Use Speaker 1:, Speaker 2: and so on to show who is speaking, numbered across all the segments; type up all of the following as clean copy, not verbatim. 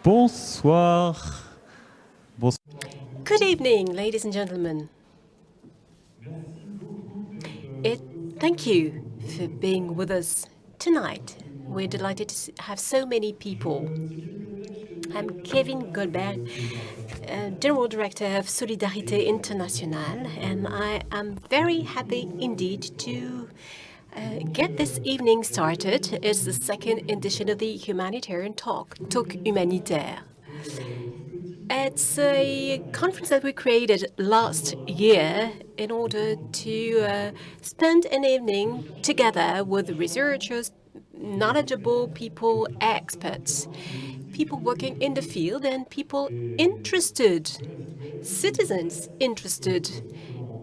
Speaker 1: Bonsoir.
Speaker 2: Good evening, ladies and gentlemen. Thank you for being with us tonight. We're delighted to have so many people. I'm Kevin Goldberg, General Director of Solidarité Internationale, and I am very happy indeed to get this evening started. It's the second edition of the Humanitarian Talk Humanitaire. It's a conference that we created last year in order to spend an evening together with researchers, knowledgeable people, experts, people working in the field, and people interested, citizens interested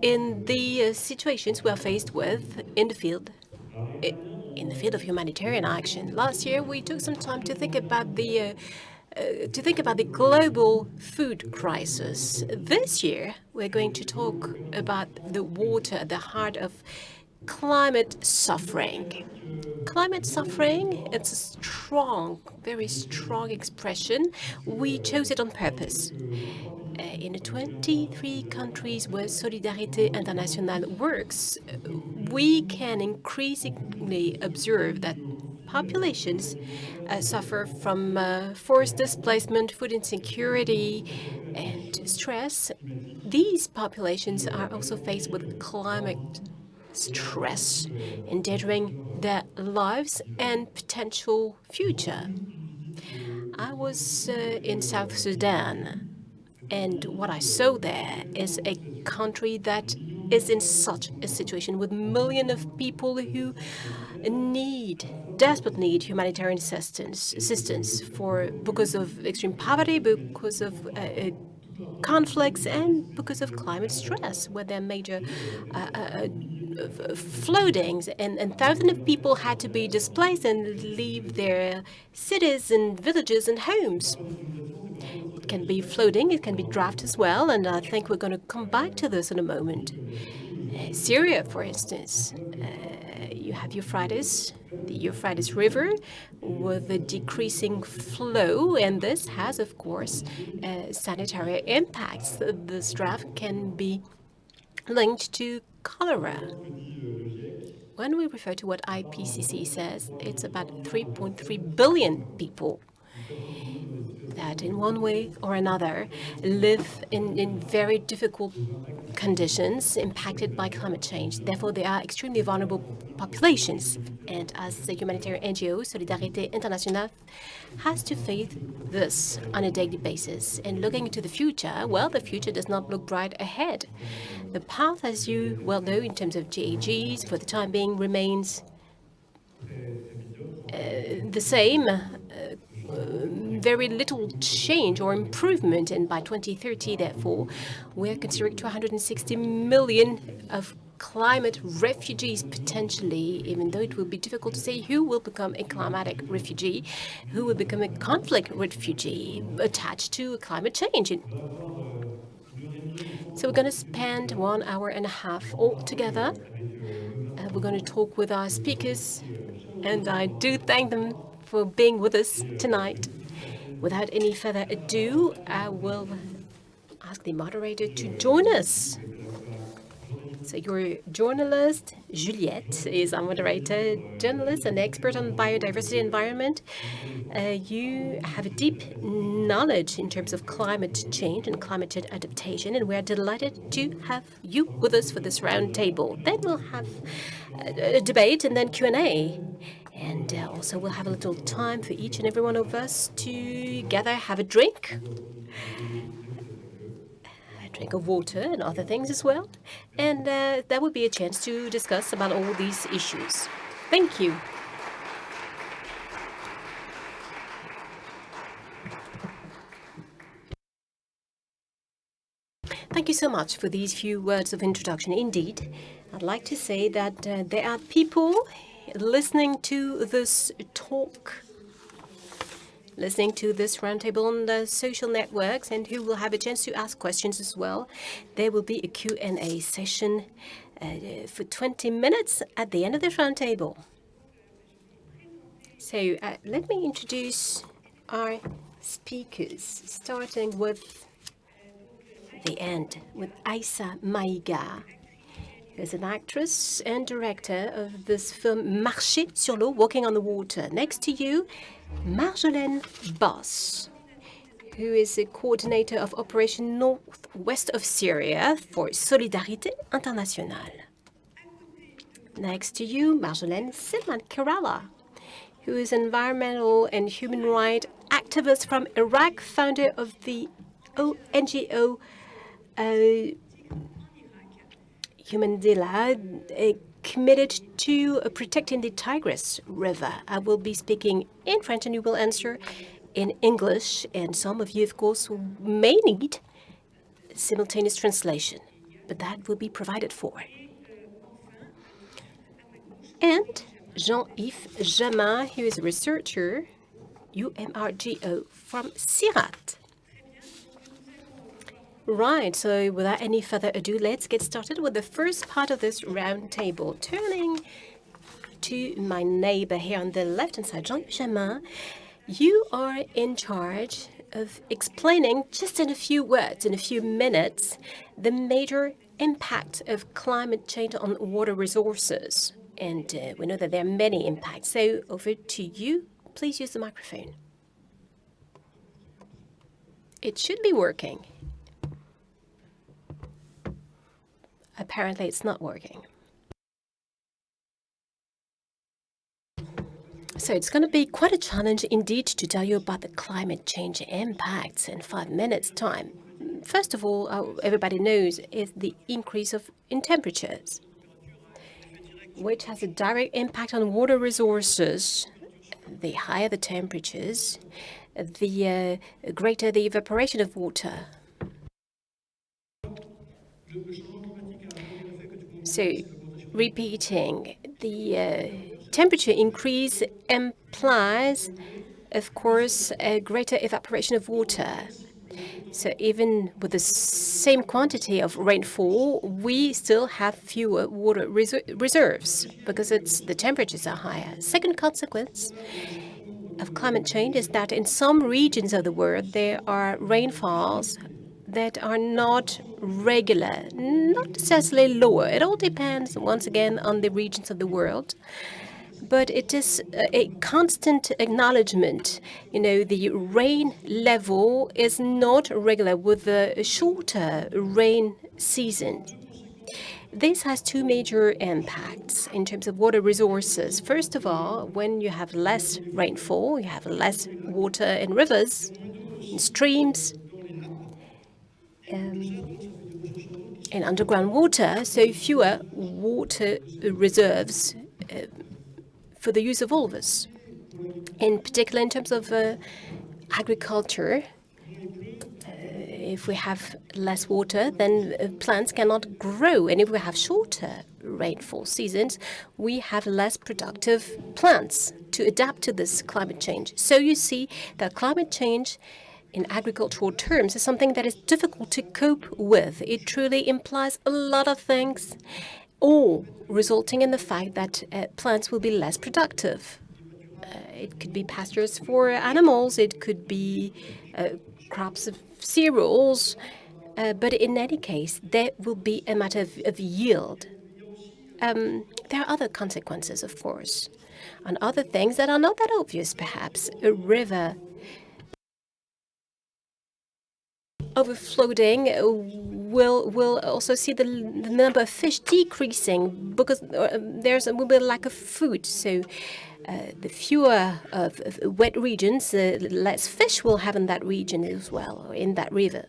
Speaker 2: in the situations we are faced with in the field of humanitarian action. Last year, we took some time to think about the global food crisis. This year, we're going to talk about the water at the heart of climate suffering. Climate suffering, it's a strong, very strong expression. We chose it on purpose. In the 23 countries where Solidarité Internationale works, we can increasingly observe that populations suffer from forced displacement, food insecurity, and stress. These populations are also faced with climate stress, endangering their lives and potential future. I was in South Sudan, and what I saw there is a country that is in such a situation with millions of people who desperate need humanitarian assistance because of extreme poverty, because of conflicts, and because of climate stress, where there are major floodings, and thousands of people had to be displaced and leave their cities and villages and homes. It can be flooding, it can be drought as well, and I think we're going to come back to this in a moment. Syria, for instance, you have the Euphrates River with a decreasing flow, and this has, of course, sanitary impacts. This drought can be linked to cholera. When we refer to what IPCC says, it's about 3.3 billion people that in one way or another live in very difficult conditions impacted by climate change. Therefore, they are extremely vulnerable populations. And as the humanitarian NGO, Solidarité Internationale has to face this on a daily basis. And looking into the future, well, the future does not look bright ahead. The path, as you well know, in terms of GHGs, for the time being remains the same. Very little change or improvement, and by 2030, therefore, we're considering 260 million of climate refugees potentially, even though it will be difficult to say who will become a climatic refugee, who will become a conflict refugee attached to climate change. So we're going to spend 1 hour and a half all together. We're going to talk with our speakers, and I do thank them for being with us tonight. Without any further ado, I will ask the moderator to join us. So your journalist, Juliette, is our moderator, journalist and expert on biodiversity environment. You have a deep knowledge in terms of climate change and climate change adaptation, and we're delighted to have you with us for this round table. Then we'll have a debate and then Q&A. And also we'll have a little time for each and every one of us to gather, have a drink of water and other things as well. And that would be a chance to discuss about all these issues. Thank you. Thank you so much for these few words of introduction. Indeed, I'd like to say that there are people listening to this talk, listening to this roundtable on the social networks, and who will have a chance to ask questions as well. There will be a Q&A session for 20 minutes at the end of this roundtable. So let me introduce our speakers, starting with the end, with Aïssa Maïga, who is an actress and director of this film Marcher sur l'eau, Walking on the Water. Next to you, Marjolaine Bos, who is a coordinator of Operation Northwest of Syria for Solidarité Internationale. Next to you, Marjolaine Salman Khairalla, who is an environmental and human rights activist from Iraq, founder of the NGO Humat Dijlah, committed to protecting the Tigris River. I will be speaking in French and you will answer in English, and some of you, of course, may need simultaneous translation, but that will be provided for. And Jean-Yves Jamin, who is a researcher, UMRGO, from CIRAD. Right, so without any further ado, let's get started with the first part of this round table. Turning to my neighbor here on the left-hand side, Jean-Yves Jamin, you are in charge of explaining just in a few words, in a few minutes, the major impact of climate change on water resources. And we know that there are many impacts. So over to you. Please use the microphone. It should be working. Apparently, it's not working. So it's going to be quite a challenge indeed to tell you about the climate change impacts in 5 minutes' time. First of all, everybody knows is the increase in temperatures, which has a direct impact on water resources. The higher the temperatures, the greater the evaporation of water. So, repeating, the temperature increase implies, of course, a greater evaporation of water. So even with the same quantity of rainfall, we still have fewer water reserves because the temperatures are higher. Second consequence of climate change is that in some regions of the world, there are rainfalls that are not regular, not necessarily lower. It all depends, once again, on the regions of the world. But it is a constant acknowledgement. You know, the rain level is not regular with a shorter rain season. This has two major impacts in terms of water resources. First of all, when you have less rainfall, you have less water in rivers, in streams, in underground water, so fewer water reserves for the use of all of us. In particular, in terms of agriculture, if we have less water, then plants cannot grow. And if we have shorter rainfall seasons, we have less productive plants to adapt to this climate change. So you see that climate change in agricultural terms is something that is difficult to cope with. It truly implies a lot of things, all resulting in the fact that plants will be less productive. It could be pastures for animals, it could be crops of cereals, but in any case, there will be a matter of yield. There are other consequences, of course, and other things that are not that obvious, perhaps. A river overflowing will also see the number of fish decreasing because will be a lack of food. So the fewer of wet regions, less fish will have in that region as well, or in that river.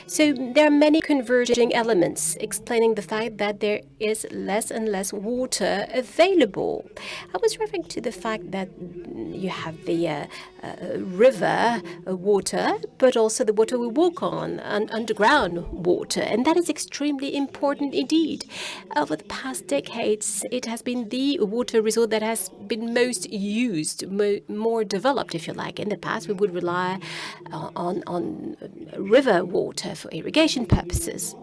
Speaker 2: So there are many converging elements explaining the fact that there is less and less water available. I was referring to the fact that you have the river water, but also the water we walk on, and underground water, and that is extremely important indeed. Over the past decades, it has been the water resource that has been most used, more developed, if you like. In the past, we would rely on river water for irrigation purposes.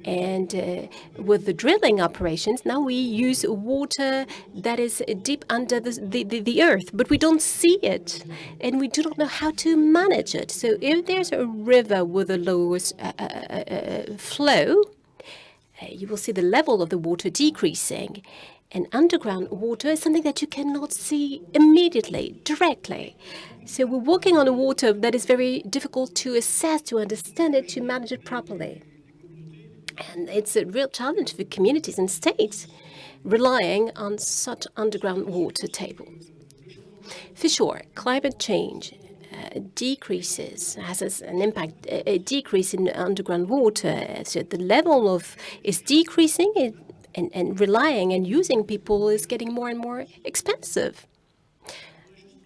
Speaker 2: And with the drilling operations, now we use water that is deep under the earth, but we don't see it, and we do not know how to manage it. So if there's a river with a lower flow, you will see the level of the water decreasing. And underground water is something that you cannot see immediately, directly. So we're working on a water that is very difficult to assess, to understand it, to manage it properly. And it's a real challenge for communities and states relying on such underground water tables. For sure, climate change has an impact, a decrease in underground water. So the level is decreasing, and relying and using people is getting more and more expensive.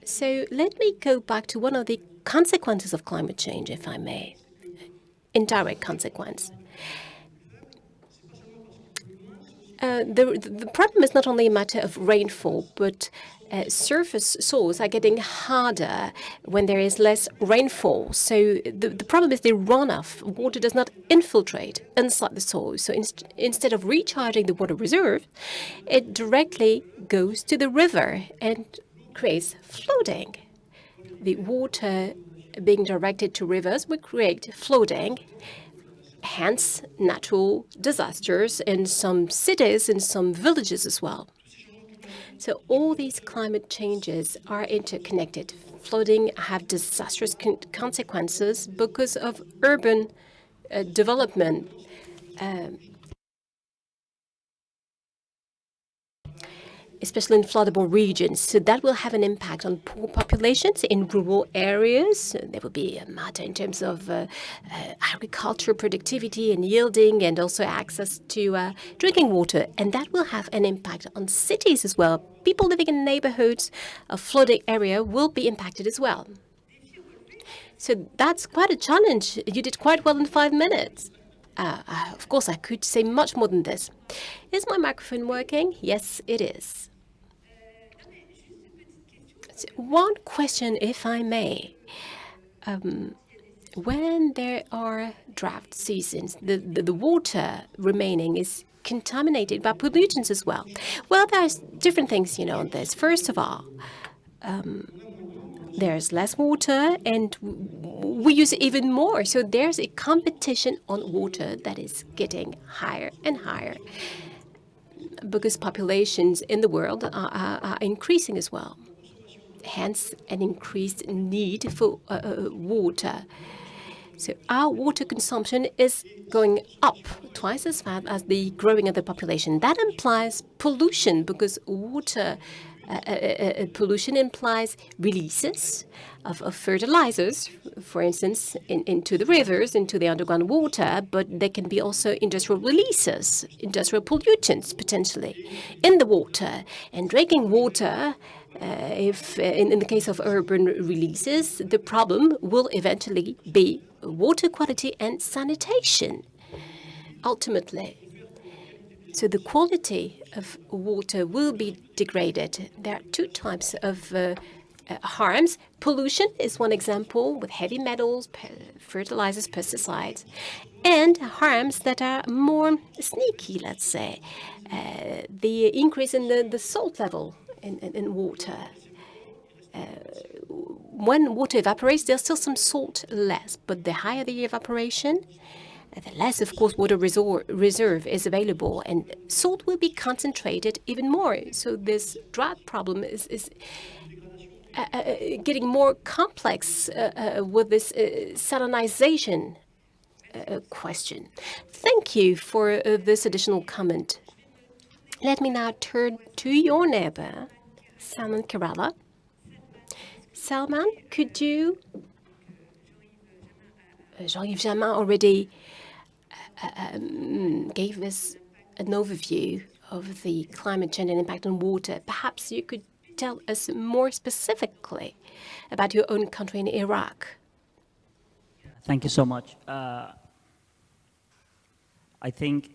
Speaker 2: So let me go back to one of the consequences of climate change, if I may. Indirect consequence. The problem is not only a matter of rainfall, but surface soils are getting harder when there is less rainfall. So the problem is the runoff. Water does not infiltrate inside the soil. So instead of recharging the water reserve, it directly goes to the river and creates flooding. The water being directed to rivers will create flooding, hence natural disasters in some cities, in some villages as well. So all these climate changes are interconnected. Flooding have disastrous consequences because of urban development. Especially in floodable regions. So that will have an impact on poor populations in rural areas. There will be a matter in terms of agriculture, productivity and yielding, and also access to drinking water. And that will have an impact on cities as well. People living in neighborhoods of flooded area will be impacted as well. So that's quite a challenge. You did quite well in 5 minutes. Of course, I could say much more than this. Is my microphone working? Yes, it is. So one question, if I may. When there are drought seasons, the water remaining is contaminated by pollutants as well. Well, there's different things, on this. First of all, there's less water and we use even more. So there's a competition on water that is getting higher and higher because populations in the world are increasing as well. Hence, an increased need for water. So our water consumption is going up twice as fast as the growing of the population. That implies pollution because water pollution implies releases of fertilizers, for instance, into the rivers, into the underground water, but there can be also industrial releases, industrial pollutants potentially in the water. And drinking water, if in the case of urban releases, the problem will eventually be water quality and sanitation, ultimately. So the quality of water will be degraded. There are two types of harms. Pollution is one example with heavy metals, fertilizers, pesticides, and harms that are more sneaky, let's say. The increase in the salt level in water. When water evaporates, there's still some salt less, but the higher the evaporation, the less, of course, water reserve is available, and salt will be concentrated even more. So this drought problem is getting more complex with this salinization question. Thank you for this additional comment. Let me now turn to your neighbor, Salman Khairalla. Salman, could you... Jean-Yves Jamin already gave us an overview of the climate change and impact on water. Perhaps you could tell us more specifically about your own country in Iraq.
Speaker 1: Thank you so much. I think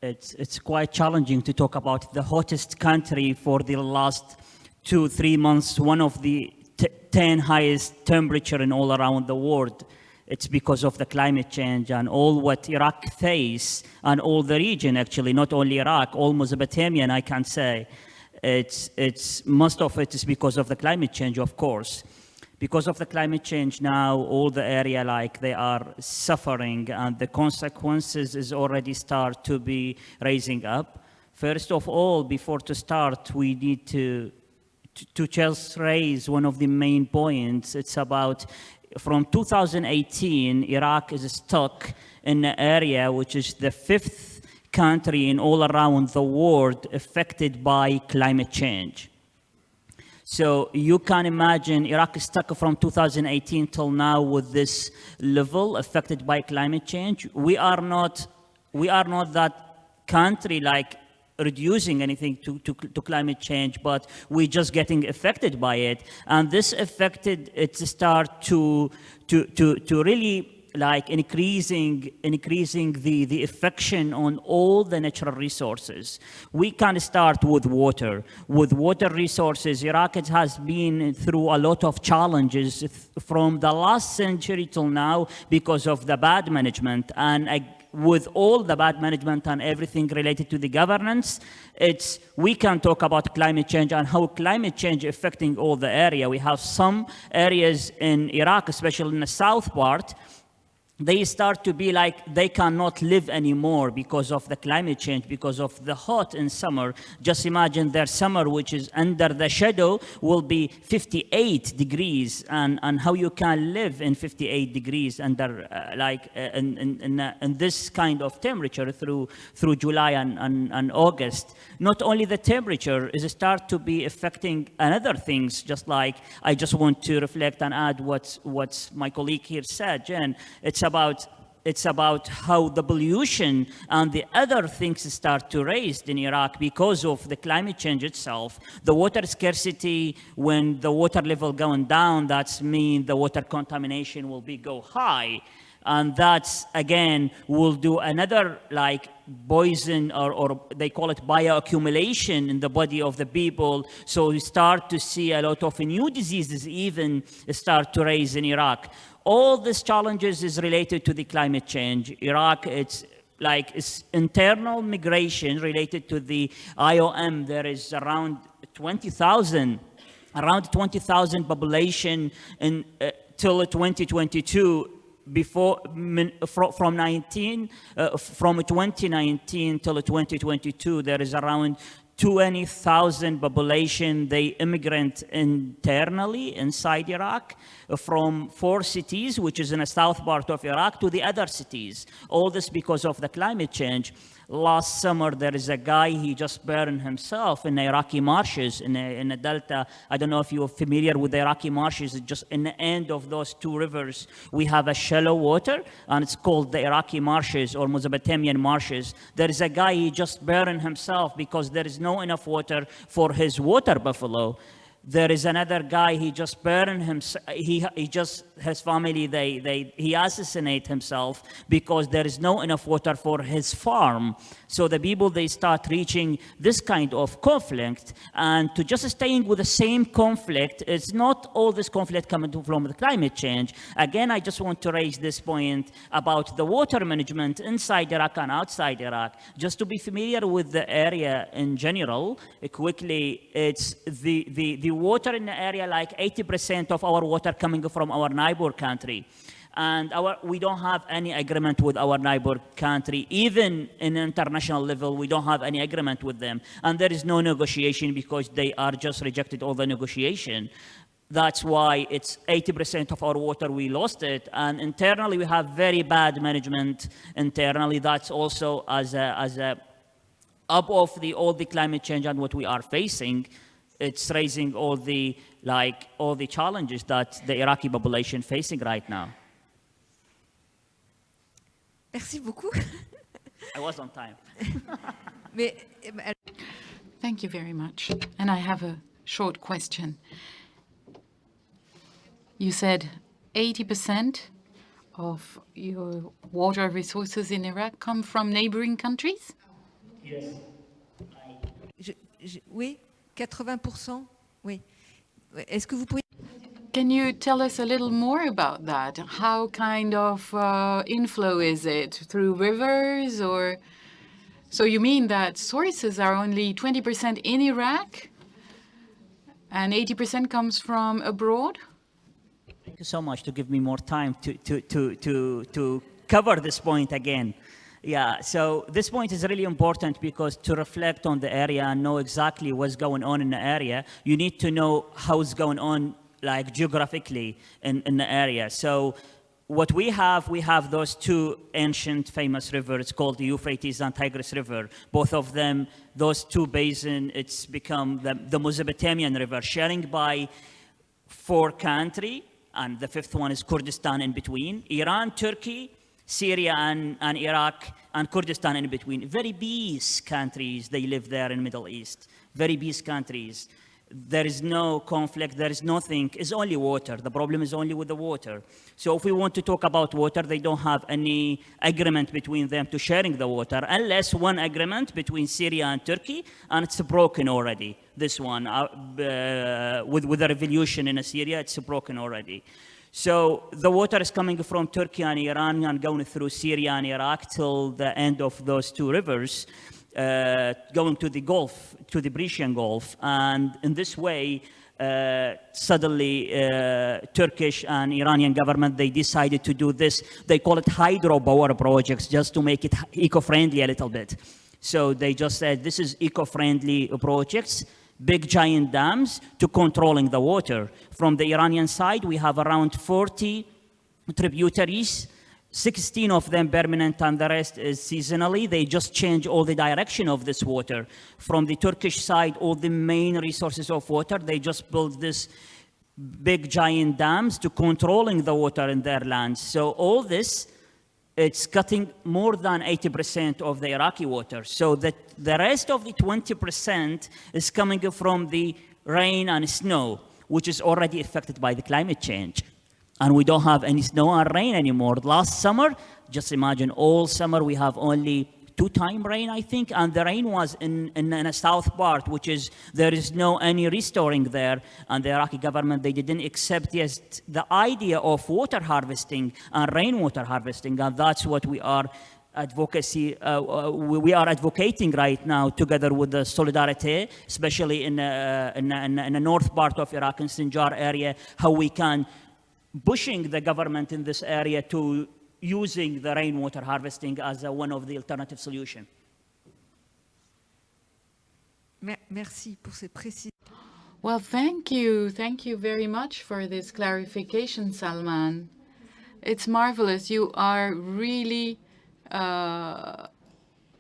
Speaker 1: it's quite challenging to talk about the hottest country for the last 2-3 months, one of the 10 highest temperature in all around the world. it's because of the climate change and all what Iraq face and all the region, actually, not only Iraq, all Mesopotamian, I can say. It's most of it is because of the climate change, of course. Because of the climate change now, all the area like they are suffering and the consequences is already start to be raising up. First of all, before to start, we need to just raise one of the main points. It's about from 2018, Iraq is stuck in an area which is the 5th country in all around the world affected by climate change. So you can imagine Iraq is stuck from 2018 till now with this level affected by climate change. We are not that country like reducing anything to climate change, but we're just getting affected by it. And this affected it to start to really like increasing the affection on all the natural resources. We can start with water. With water resources, Iraq has been through a lot of challenges from the last century till now because of the bad management. And with all the bad management and everything related to the governance, we can talk about climate change and how climate change affecting all the area. We have some areas in Iraq, especially in the south part, they start to be like they cannot live anymore because of the climate change, because of the hot in summer. Just imagine their summer, which is under the shadow, will be 58 degrees, and how you can live in 58 degrees under in this kind of temperature through July and August. Not only the temperature is start to be affecting another things, just like I just want to reflect and add what my colleague here said, Jen. It's about how the pollution and the other things start to raise in Iraq because of the climate change itself. The water scarcity, when the water level going down, that's mean the water contamination will go high. And that's, again, will do another like poison or they call it bioaccumulation in the body of the people. So we start to see a lot of new diseases even start to raise in Iraq. All these challenges is related to the climate change. Iraq, it's internal migration related to the IOM. There is around 20,000 population in till 2022. From 2019 till 2022, there is around 20,000 population, they immigrant internally inside Iraq from 4 cities, which is in the south part of Iraq, to the other cities. All this because of the climate change. Last summer, there is a guy, he just burned himself in the Iraqi marshes in the Delta. I don't know if you're familiar with the Iraqi marshes. It's just in the end of those 2 rivers, we have a shallow water, and it's called the Iraqi marshes or Mesopotamian marshes. There is a guy, he just burned himself because there is no enough water for his water buffalo. There is another guy, he just burned himself, his family, he assassinated himself because there is no enough water for his farm. So the people, they start reaching this kind of conflict, and to just staying with the same conflict, it's not all this conflict coming from the climate change. Again, I just want to raise this point about the water management inside Iraq and outside Iraq. Just to be familiar with the area in general, quickly, it's the water in the area, like 80% of our water coming from our neighbor country. And we don't have any agreement with our neighbor country. Even in international level, we don't have any agreement with them. And there is no negotiation because they are just rejected all the negotiation. That's why it's 80% of our water, we lost it. And internally, we have very bad management internally. That's also as a up of all the climate change and what we are facing. It's raising all the challenges that the Iraqi population facing right now.
Speaker 3: Merci beaucoup.
Speaker 1: I was on time.
Speaker 4: Thank you very much. And I have a short question. You said 80% of your water resources in Iraq come from neighboring countries?
Speaker 1: Yes.
Speaker 3: Oui, 80%. Oui. Est-ce que vous pouvez...
Speaker 4: Can you tell us a little more about that? How kind of inflow is it? Through rivers or? So you mean that sources are only 20% in Iraq and 80% comes from abroad?
Speaker 1: Thank you so much to give me more time to cover this point again. Yeah, so this point is really important because to reflect on the area and know exactly what's going on in the area, you need to know how it's going on like geographically in the area. So what we have those two ancient famous rivers called the Euphrates and Tigris River. Both of them, those two basins, it's become the Mesopotamian river, sharing by 4 countries, and the 5th one is Kurdistan in between. Iran, Turkey, Syria and Iraq, and Kurdistan in between. Very peace countries, they live there in Middle East. Very peace countries. There is no conflict, there is nothing, it's only water. The problem is only with the water. So if we want to talk about water, they don't have any agreement between them to sharing the water, unless one agreement between Syria and Turkey, and it's broken already. This one, with the revolution in Syria, it's broken already. So the water is coming from Turkey and Iran and going through Syria and Iraq till the end of those 2 rivers. Going to the Gulf, to the Persian Gulf, and in this way, suddenly Turkish and Iranian government, they decided to do this. They call it hydropower projects just to make it eco-friendly a little bit. So they just said, this is eco-friendly projects, big giant dams to controlling the water. From the Iranian side, we have around 40 tributaries, 16 of them permanent and the rest is seasonally. They just change all the direction of this water. From the Turkish side, all the main resources of water, they just build this big giant dams to controlling the water in their lands. So all this, it's cutting more than 80% of the Iraqi water. So that the rest of the 20% is coming from the rain and snow, which is already affected by the climate change. And we don't have any snow and rain anymore. Last summer, just imagine all summer we have only 2 times rain, I think, and the rain was in a south part, which is, there is no any restoring there, and the Iraqi government, they didn't accept yet the idea of water harvesting and rainwater harvesting, and that's what we are we are advocating right now together with the Solidarité, especially in the north part of Iraq, in Sinjar area, how we can pushing the government in this area to using the rainwater harvesting as one of the alternative solutions.
Speaker 3: Merci pour ces précisions.
Speaker 4: Well, thank you. Thank you very much for this clarification, Salman. It's marvelous. You are really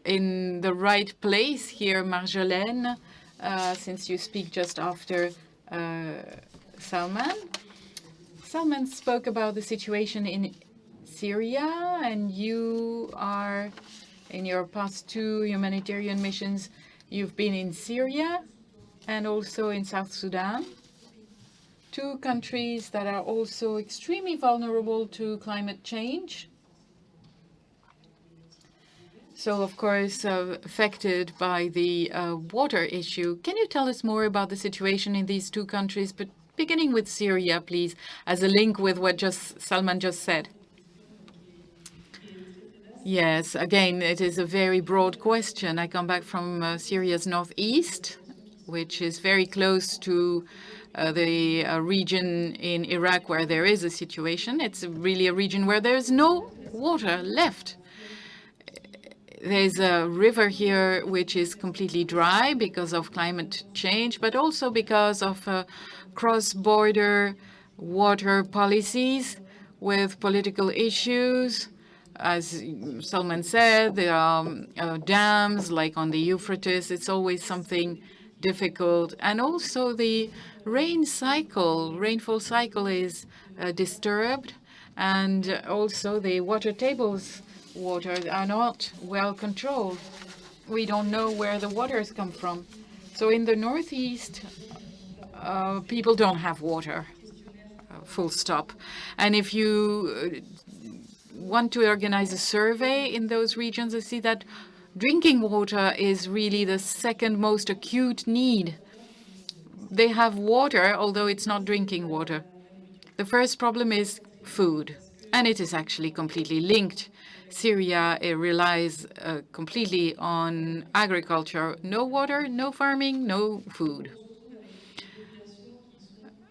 Speaker 4: in the right place here, Marjolaine, since you speak just after Salman. Salman spoke about the situation in Syria, and you are, in your past 2 humanitarian missions, you've been in Syria and also in South Sudan, 2 countries that are also extremely vulnerable to climate change. So, of course, affected by the water issue. Can you tell us more about the situation in these 2 countries, but beginning with Syria, please, as a link with what Salman just said? Yes, again, it is a very broad question. I come back from Syria's northeast, which is very close to the region in Iraq where there is a situation. It's really a region where there's no water left. There's a river here which is completely dry because of climate change, but also because of cross-border water policies with political issues. As Salman said, there are dams like on the Euphrates. It's always something difficult. And also the rainfall cycle is disturbed. And also the water tables are not well controlled. We don't know where the waters come from. So in the northeast, people don't have water, full stop. And if you want to organize a survey in those regions, I see that drinking water is really the second most acute need. They have water, although it's not drinking water. The first problem is food, and it is actually completely linked. Syria relies completely on agriculture. No water, no farming, no food.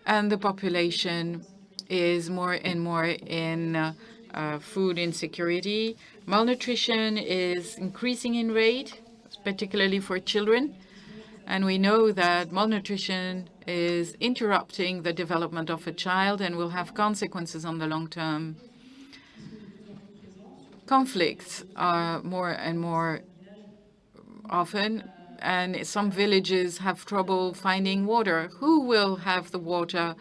Speaker 4: And the population is more and more in food insecurity. Malnutrition is increasing in rate, particularly for children. And we know that malnutrition is interrupting the development of a child and will have consequences on the long term. Conflicts are more and more often, and some villages have trouble finding water. Who will have the water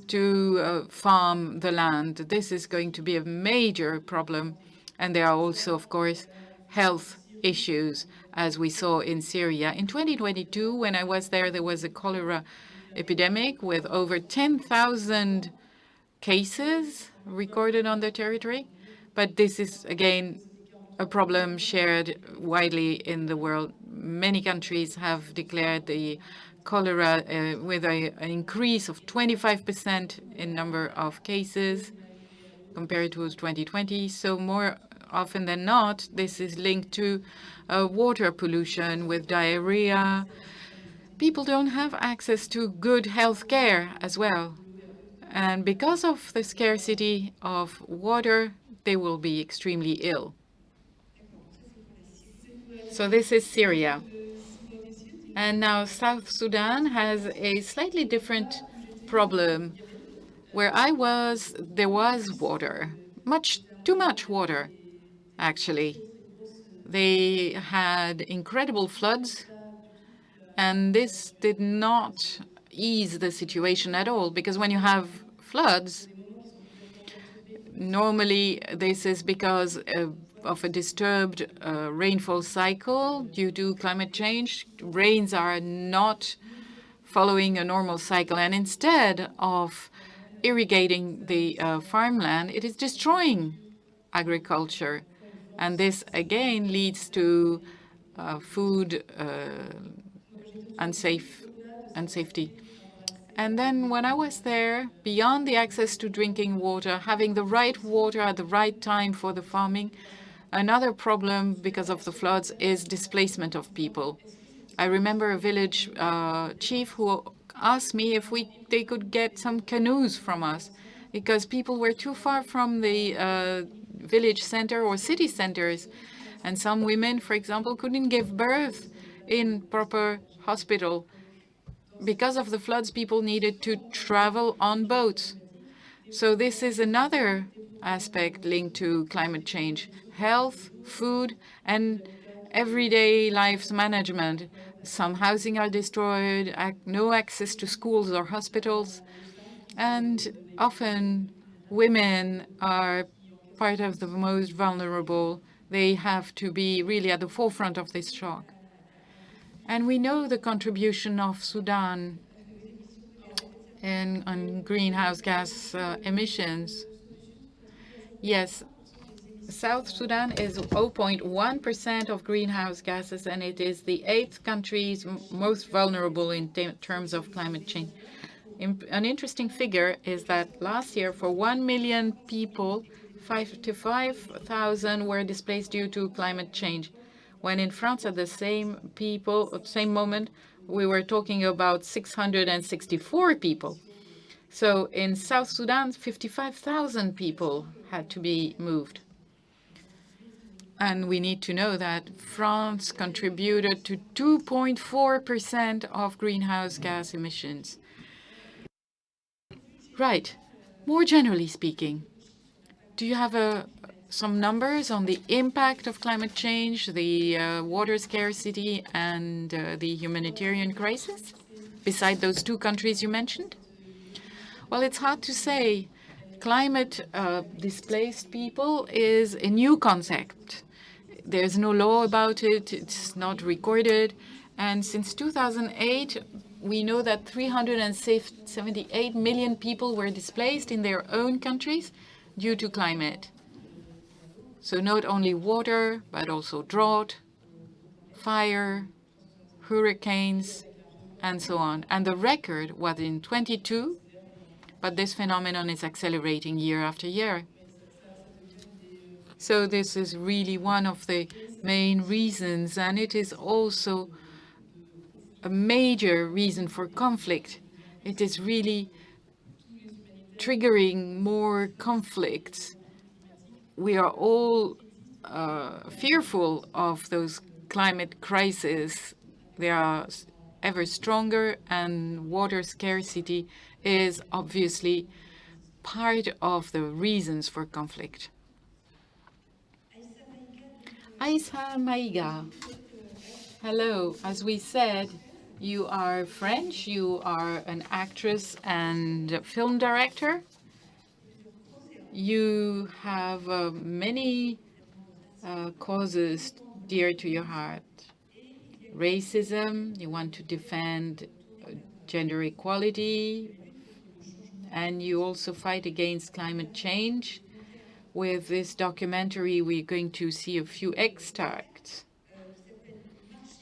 Speaker 4: to farm the land? This is going to be a major problem. And there are also, of course, health issues, as we saw in Syria. In 2022, when I was there was a cholera epidemic with over 10,000 cases recorded on the territory. But this is, again, a problem shared widely in the world. Many countries have declared the cholera with an increase of 25% in number of cases compared to 2020. So more often than not, this is linked to water pollution with diarrhea. People don't have access to good health care as well. And because of the scarcity of water, they will be extremely ill. So this is Syria. And now South Sudan has a slightly different problem. Where I was, there was water, too much water, actually. They had incredible floods, and this did not ease the situation at all, because when you have floods, normally this is because of a disturbed rainfall cycle due to climate change. Rains are not following a normal cycle, and instead of irrigating the farmland, it is destroying agriculture. And this again leads to food unsafety. And then when I was there, beyond the access to drinking water, having the right water at the right time for the farming, another problem because of the floods is displacement of people. I remember a village chief who asked me if they could get some canoes from us, because people were too far from the village center or city centers. And some women, for example, couldn't give birth in proper hospital. Because of the floods, people needed to travel on boats. So this is another aspect linked to climate change: health, food, and everyday lives management. Some housing are destroyed, no access to schools or hospitals, and often women are part of the most vulnerable. They have to be really at the forefront of this shock. And we know the contribution of Sudan on greenhouse gas emissions. Yes, South Sudan is 0.1% of greenhouse gases, and it is the 8th country most vulnerable in terms of climate change. An interesting figure is that last year, for 1 million people, 55,000 were displaced due to climate change, when in France at the same moment, we were talking about 664 people. So in South Sudan, 55,000 people had to be moved. And we need to know that France contributed to 2.4% of greenhouse gas emissions. Right. More generally speaking, do you have some numbers on the impact of climate change, the water scarcity, and the humanitarian crisis, beside those two countries you mentioned? Well, it's hard to say. Climate displaced people is a new concept. There's no law about it. It's not recorded. And since 2008, we know that 378 million people were displaced in their own countries due to climate. So not only water, but also drought, fire, hurricanes, and so on. And the record was in 22, but this phenomenon is accelerating year after year. So this is really one of the main reasons, and it is also a major reason for conflict. It is really triggering more conflicts. We are all fearful of those climate crises. They are ever stronger, and water scarcity is obviously part of the reasons for conflict. Aïssa Maïga. Hello. As we said, you are French, you are an actress and film director. You have many causes dear to your heart. Racism, you want to defend gender equality, and you also fight against climate change. With this documentary, we're going to see a few extracts.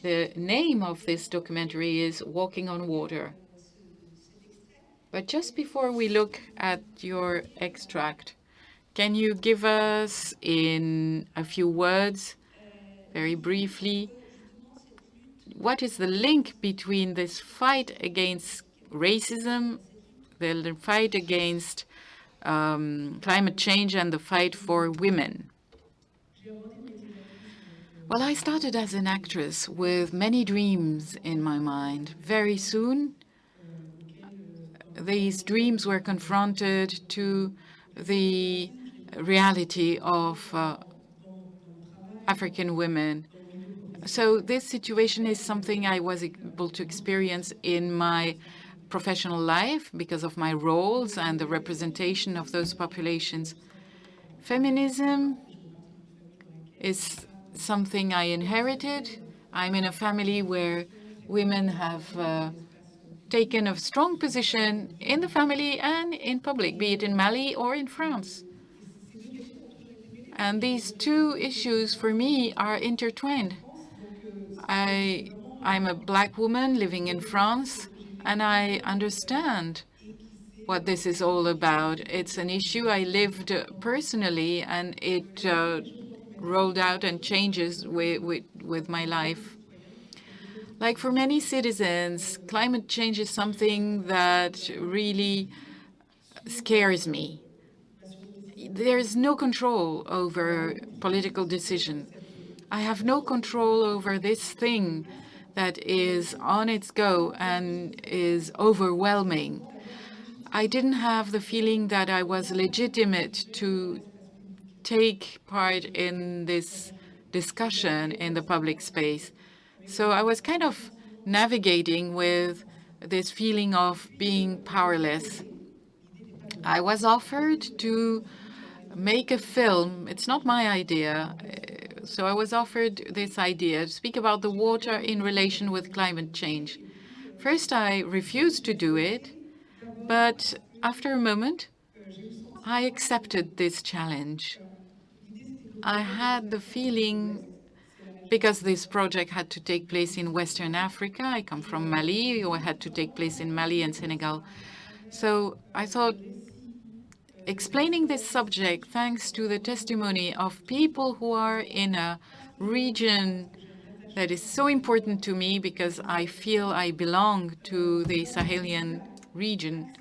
Speaker 4: The name of this documentary is Walking on Water. But just before we look at your extract, can you give us in a few words, very briefly, what is the link between this fight against racism, the fight against climate change, and the fight for women? Well, I started as an actress with many dreams in my mind. Very soon, these dreams were confronted to the reality of African women. So this situation is something I was able to experience in my professional life because of my roles and the representation of those populations. Feminism is something I inherited. I'm in a family where women have taken a strong position in the family and in public, be it in Mali or in France. And these two issues for me are intertwined. I'm a Black woman living in France, and I understand what this is all about. It's an issue I lived personally, and it rolled out and changes with my life. Like for many citizens, climate change is something that really scares me. There is no control over political decision. I have no control over this thing that is on its go and is overwhelming. I didn't have the feeling that I was legitimate to take part in this discussion in the public space. So I was kind of navigating with this feeling of being powerless. I was offered to make a film. It's not my idea. So I was offered this idea to speak about the water in relation with climate change. First, I refused to do it, but after a moment, I accepted this challenge. I had the feeling, because this project had to take place in Western Africa, I come from Mali, or it had to take place in Mali and Senegal. So I thought, explaining this subject thanks to the testimony of people who are in a region that is so important to me because I feel I belong to the Sahelian region.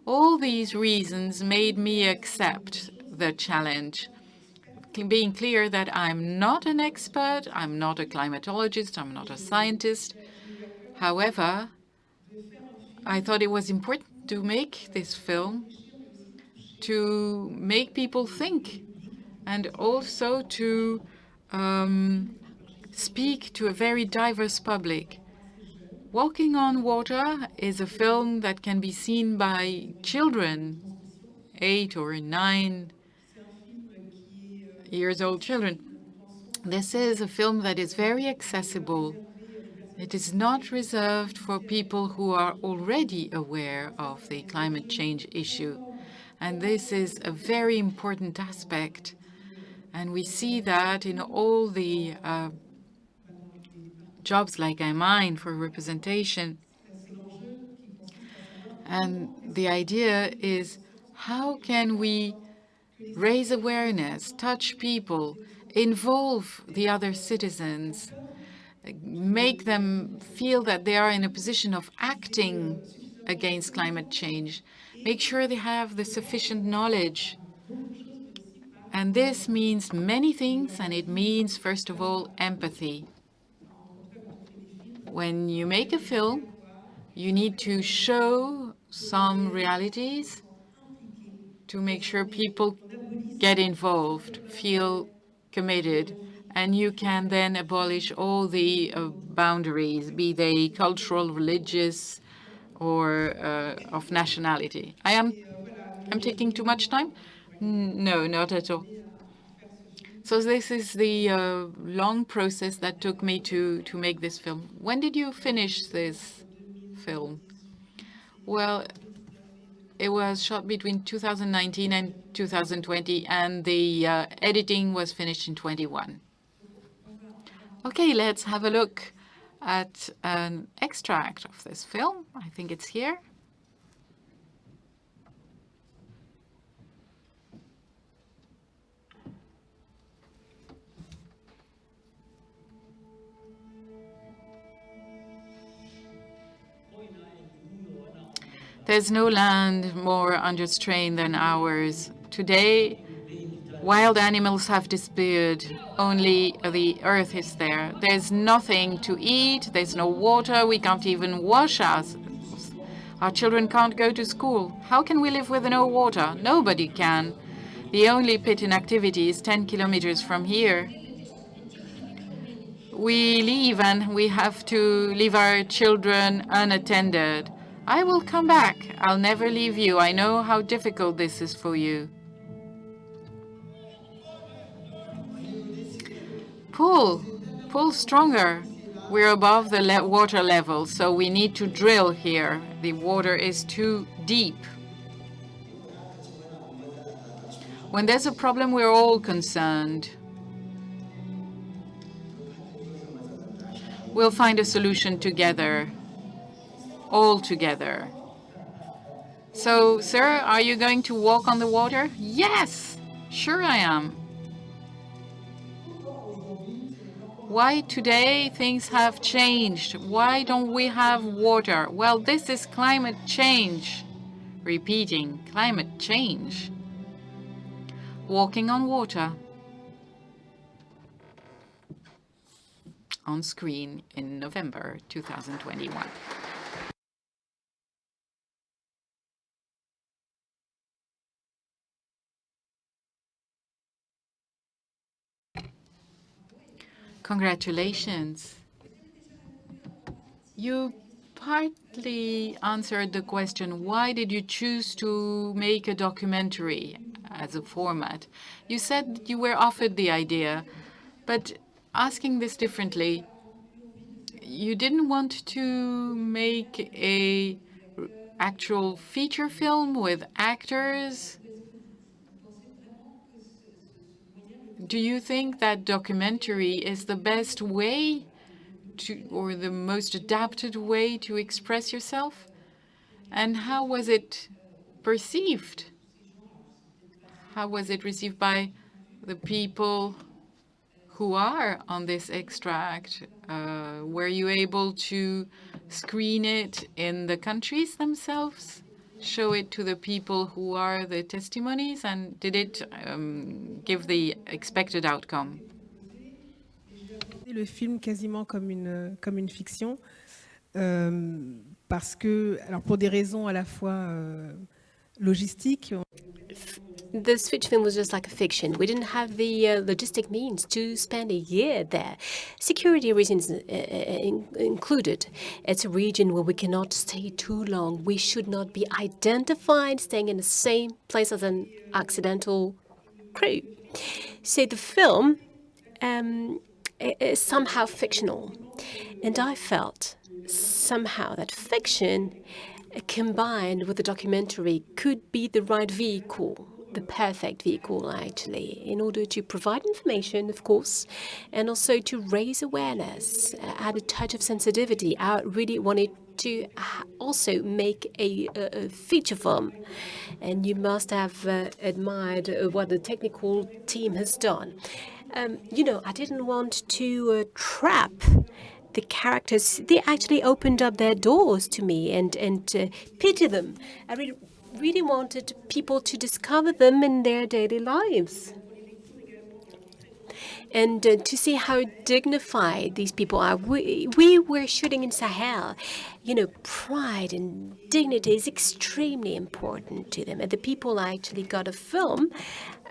Speaker 4: All these reasons made me accept the challenge, being clear that I'm not an expert, I'm not a climatologist, I'm not a scientist. However, I thought it was important to make this film to make people think and also to speak to a very diverse public. Walking on Water is a film that can be seen by children, 8 or 9 years old children. This is a film that is very accessible. It is not reserved for people who are already aware of the climate change issue. And this is a very important aspect. And we see that in all the jobs like mine for representation. And the idea is, how can we raise awareness, touch people, involve the other citizens, make them feel that they are in a position of acting against climate change, make sure they have the sufficient knowledge. And this means many things, and it means, first of all, empathy. When you make a film, you need to show some realities to make sure people get involved, feel committed, and you can then abolish all the boundaries, be they cultural, religious, or of nationality. I'm taking too much time? No, not at all. So this is the long process that took me to make this film. When did you finish this film? Well, it was shot between 2019 and 2020, and the editing was finished in 21. Okay, let's have a look at an extract of this film. I think it's here. There's no land more under strain than ours. Today, wild animals have disappeared. Only the earth is there. There's nothing to eat. There's no water. We can't even wash ourselves. Our children can't go to school. How can we live with no water? Nobody can. The only pit in activity is 10 kilometers from here. We leave and we have to leave our children unattended. I will come back. I'll never leave you. I know how difficult this is for you. Pull. Pull stronger. We're above the water level, so we need to drill here. The water is too deep. When there's a problem, we're all concerned. We'll find a solution together. All together. So, sir, are you going to walk on the water? Yes, sure I am. Why today things have changed? Why don't we have water? Well, this is climate change. Repeating, climate change. Walking on water. On screen in November 2021. Congratulations. You partly answered the question, why did you choose to make a documentary as a format? You said that you were offered the idea, but asking this differently, you didn't want to make an actual feature film with actors? Do you think that documentary is the best way to, or the most adapted way to express yourself? And how was it perceived? How was it received by the people who are on this extract? Were you able to screen it in the countries themselves? Show it to the people who are the testimonies, and did it give the expected outcome?
Speaker 5: Le film quasiment comme une fiction, parce que, alors pour des raisons à la fois logistiques.
Speaker 2: This feature film was just like a fiction. We didn't have the logistic means to spend a year there. Security reasons included. It's a region where we cannot stay too long. We should not be identified staying in the same place as an accidental crew. So the film is somehow fictional. And I felt somehow that fiction combined with the documentary could be the right vehicle, the perfect vehicle, actually, in order to provide information, of course, and also to raise awareness, add a touch of sensitivity. I really wanted to also make a feature film. And you must have admired what the technical team has done. You know, I didn't want to trap the characters. They actually opened up their doors to me and pity them. I really wanted people to discover them in their daily lives. And to see how dignified these people are. We were shooting in Sahel. You know, pride and dignity is extremely important to them. And the people I actually got a film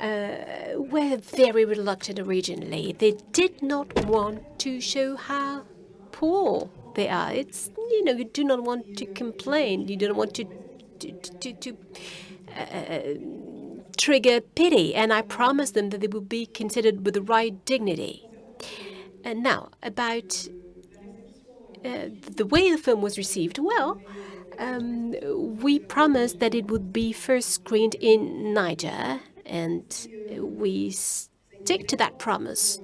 Speaker 2: were very reluctant originally. They did not want to show how poor they are. It's, you know, you do not want to complain. You do not want to trigger pity, and I promised them that they would be considered with the right dignity. And now, about the way the film was received, well, we promised that it would be first screened in Niger, and we stick to that promise.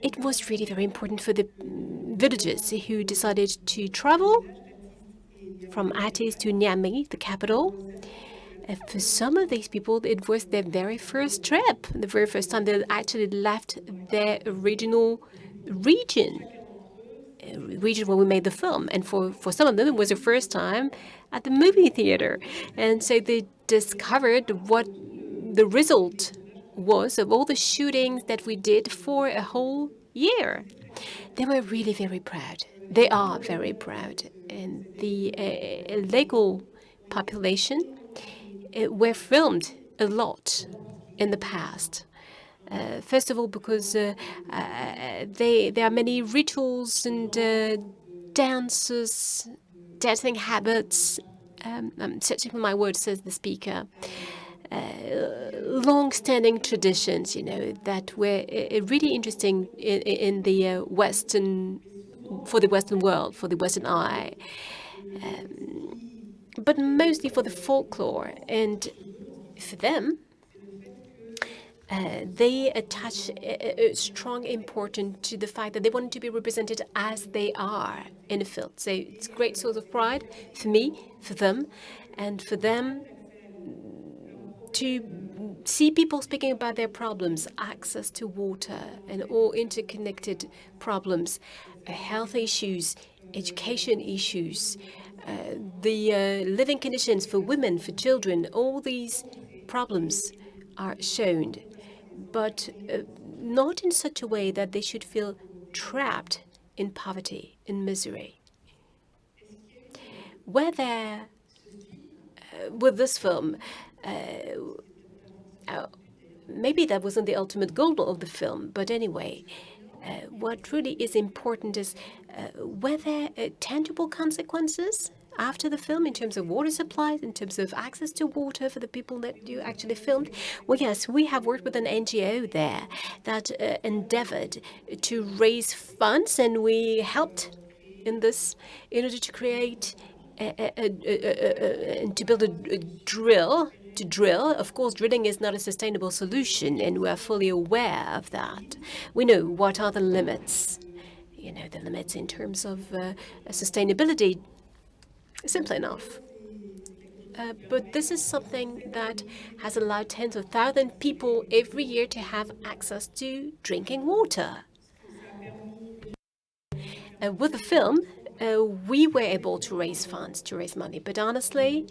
Speaker 2: It was really very important for the villagers who decided to travel from Athis to Niamey, the capital. For some of these people, it was their very first trip, the very first time they actually left their original region where we made the film. And for some of them, it was their first time at the movie theater. And so they discovered what the result was of all the shootings that we did for a whole year. They were really very proud. They are very proud. And the legal population were filmed a lot in the past. First of all, because there are many rituals and dancing habits. I'm searching for my words, says the speaker. Long-standing traditions, you know, that were really interesting in the for the Western world, for the Western eye. But mostly for the folklore. And for them, they attach a strong importance to the fact that they want to be represented as they are in a film. So it's a great source of pride for me, for them, and for them to see people speaking about their problems, access to water and all interconnected problems, health issues, education issues, the living conditions for women, for children. All these problems are shown, but not in such a way that they should feel trapped in poverty, in misery. With this film, maybe that wasn't the ultimate goal of the film, but anyway, what really is important is were there tangible consequences after the film in terms of water supplies, in terms of access to water for the people that you actually filmed? Well, yes, we have worked with an NGO there that endeavored to raise funds, and we helped in this in order to create and to build a drill. To drill, of course, drilling is not a sustainable solution, and we are fully aware of that. We know what are the limits, you know, the limits in terms of sustainability. Simple enough. But this is something that has allowed tens of thousands of people every year to have access to drinking water. With the film, we were able to raise funds, to raise money, but honestly,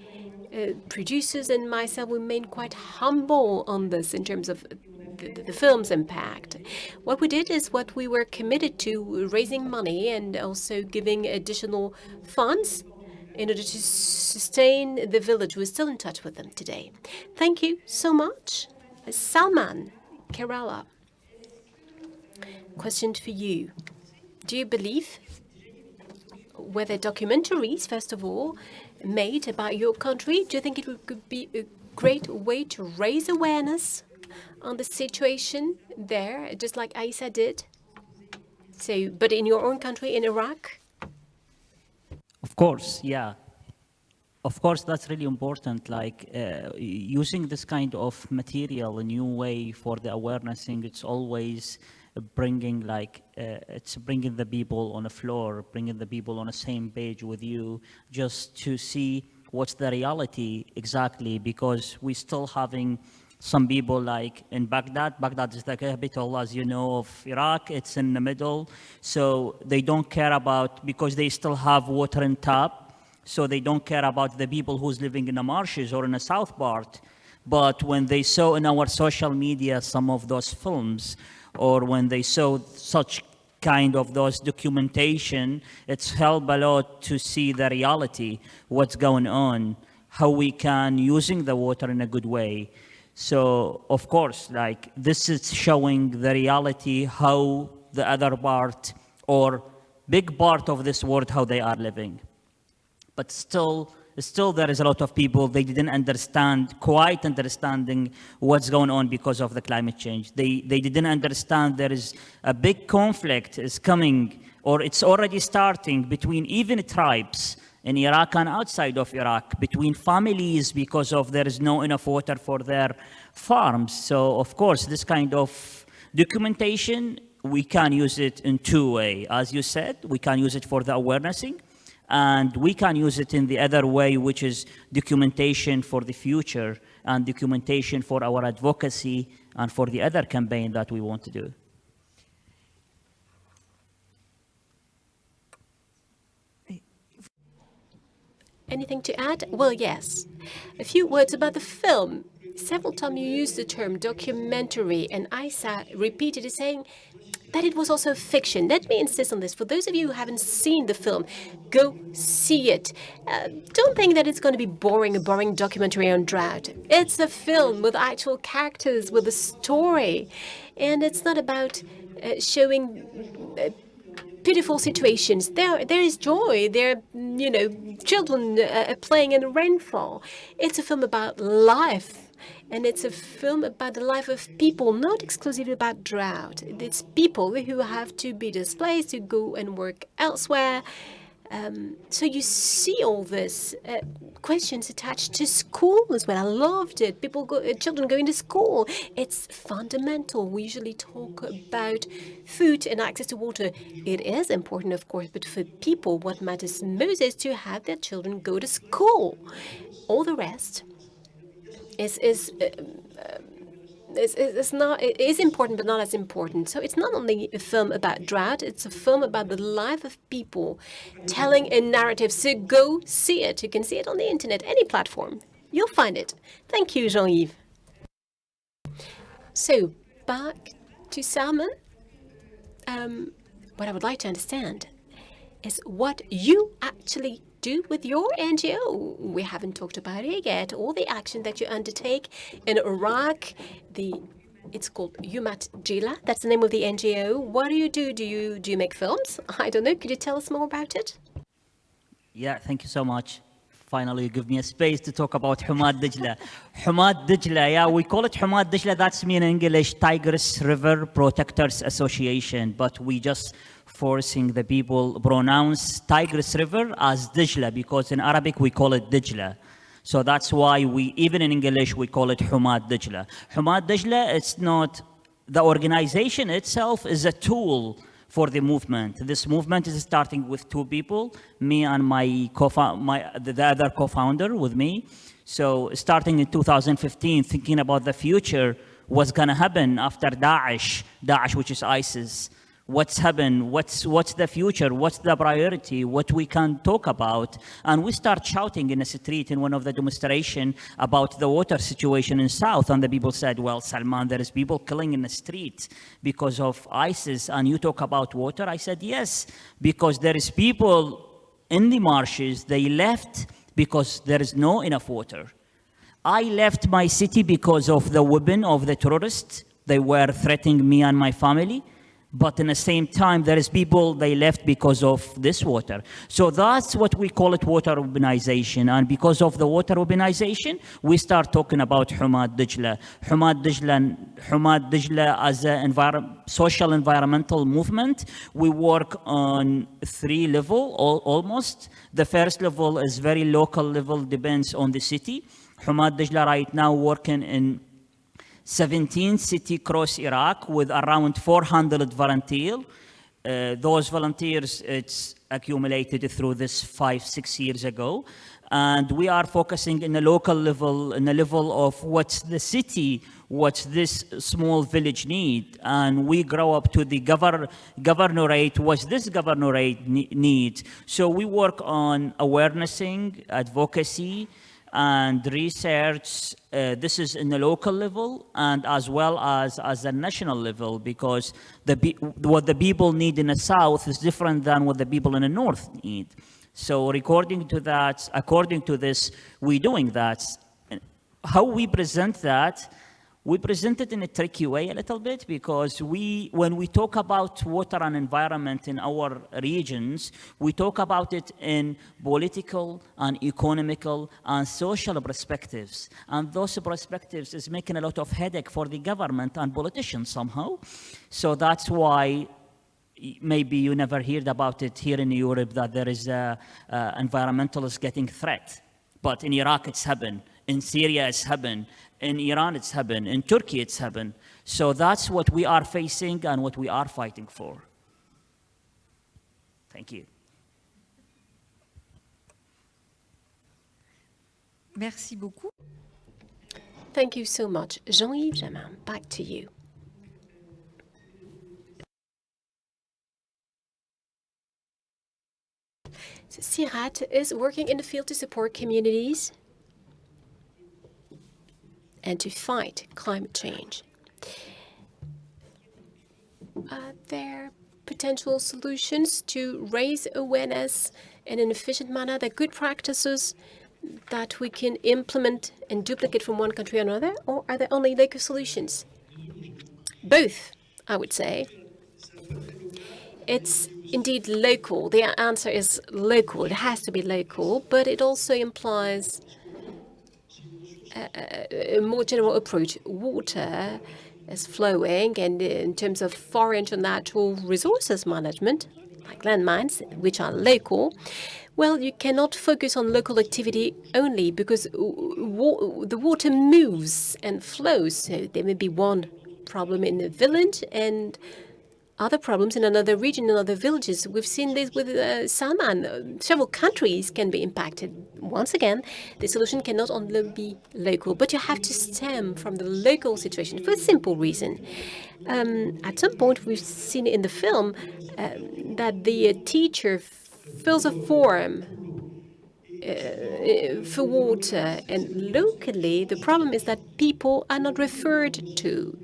Speaker 2: producers and myself remain quite humble on this in terms of the film's impact. What we did is what we were committed to, raising money and also giving additional funds in order to sustain the village. We're still in touch with them today. Thank you so much. Salman Khairalla, question for you. Do you believe whether documentaries, first of all, made about your country, do you think it could be a great way to raise awareness on the situation there, just like Aïssa did? So, but in your own country, in Iraq?
Speaker 1: Of course, yeah. Of course, that's really important, like using this kind of material, a new way for the awareness thing, it's always bringing it's bringing the people on the floor, bringing the people on the same page with you, just to see what's the reality exactly, because we're still having some people like in Baghdad. Baghdad is the capital, as you know, of Iraq. It's in the middle. So they don't care about, because they still have water in tap, so they don't care about the people who's living in the marshes or in the south part. But when they saw in our social media some of those films, or when they saw such kind of those documentation, it's helped a lot to see the reality, what's going on, how we can using the water in a good way. So of course, like this is showing the reality, how the other part or big part of this world, how they are living. But still there is a lot of people, they didn't quite understanding what's going on because of the climate change. They didn't understand there is a big conflict is coming, or it's already starting between even tribes in Iraq and outside of Iraq, between families, because of there is no enough water for their farms. So of course, this kind of documentation, we can use it in two ways. As you said, we can use it for the awarenessing, and we can use it in the other way, which is documentation for the future and documentation for our advocacy and for the other campaign that we want to do.
Speaker 2: Anything to add? Well, yes. A few words about the film. Several times you used the term documentary, and Aïssa repeated it, saying that it was also fiction. Let me insist on this. For those of you who haven't seen the film, go see it. Don't think that it's going to be boring, a boring documentary on drought. It's a film with actual characters, with a story. And it's not about showing pitiful situations. There is joy. There are, children playing in the rainfall. It's a film about life. And it's a film about the life of people, not exclusively about drought. It's people who have to be displaced, to go and work elsewhere. So you see all this questions attached to school as well. I loved it. Children going to school. It's fundamental. We usually talk about food and access to water. It is important, of course, but for people, what matters most is to have their children go to school. All the rest is important, but not as important. So it's not only a film about drought, it's a film about the life of people telling a narrative. So go see it. You can see it on the internet, any platform. You'll find it. Thank you, Jean-Yves. So back to Salman. What I would like to understand is what you actually do with your NGO. We haven't talked about it yet. All the action that you undertake in Iraq, it's called Humat Dijlah. That's the name of the NGO. What do you do? Do you make films? I don't know. Could you tell us more about it?
Speaker 1: Yeah, thank you so much. Finally, you give me a space to talk about Humat Dijlah. Humat Dijlah, yeah, we call it Humat Dijlah. That's mean in English, Tigris River Protectors Association, but we just forcing the people pronounce Tigris River as Dijlah, because in Arabic we call it Dijlah. So that's why even in English, we call it Humat Dijlah. Humat Dijlah, it's not, the organization itself is a tool for the movement. This movement is starting with two people, me and the other co-founder with me. So starting in 2015, thinking about the future, what's gonna happen after Daesh, which is ISIS. What's happened, what's the future, what's the priority, what we can talk about. And we start shouting in the street in one of the demonstrations about the water situation in South, and the people said, well, Salman, there is people killing in the street because of ISIS, and you talk about water? I said, yes, because there is people in the marshes, they left because there is no enough water. I left my city because of the weapon of the terrorists. They were threatening me and my family. But in the same time, there is people, they left because of this water. So that's what we call it, water urbanization. And because of the water urbanization, we start talking about Humat Dijlah. Humat Dijlah as a social environmental movement, we work on 3 levels almost. The first level is very local level, depends on the city. Humat Dijlah right now working in 17 cities across Iraq with around 400 volunteers. Those volunteers, it's accumulated through this 5-6 years ago. And we are focusing in the local level, in the level of what's the city, what's this small village need. And we grow up to the governorate, what's this governorate need. So we work on awarenessing, advocacy, and research. This is in the local level and as well as the national level, because what the people need in the south is different than what the people in the north need. So according to this, we're doing that. How we present that, we present it in a tricky way a little bit, because when we talk about water and environment in our regions, we talk about it in political and economical and social perspectives. And those perspectives is making a lot of headache for the government and politicians somehow. So that's why maybe you never heard about it here in Europe, that there is a environmentalist getting threat. But in Iraq it's happened, in Syria it's happened, in Iran it's happened, in Turkey it's happened. So that's what we are facing and what we are fighting for. Thank you.
Speaker 3: Merci beaucoup.
Speaker 2: Thank you so much. Jean-Yves Jamin, back to you. So CIRAD is working in the field to support communities and to fight climate change. Are there potential solutions to raise awareness in an efficient manner, the good practices that we can implement and duplicate from one country to another, or are there only local solutions? Both, I would say. It's indeed local. The answer is local. It has to be local, but it also implies a more general approach. Water is flowing, and in terms of forest and natural resources management, like landmines, which are local, well, you cannot focus on local activity only, because the water moves and flows. So there may be one problem in a village and other problems in another region, in other villages. We've seen this with Salman. Several countries can be impacted. Once again, the solution cannot only be local, but you have to stem from the local situation for a simple reason. At some point, we've seen in the film that the teacher fills a form for water, and locally the problem is that people are not referred to.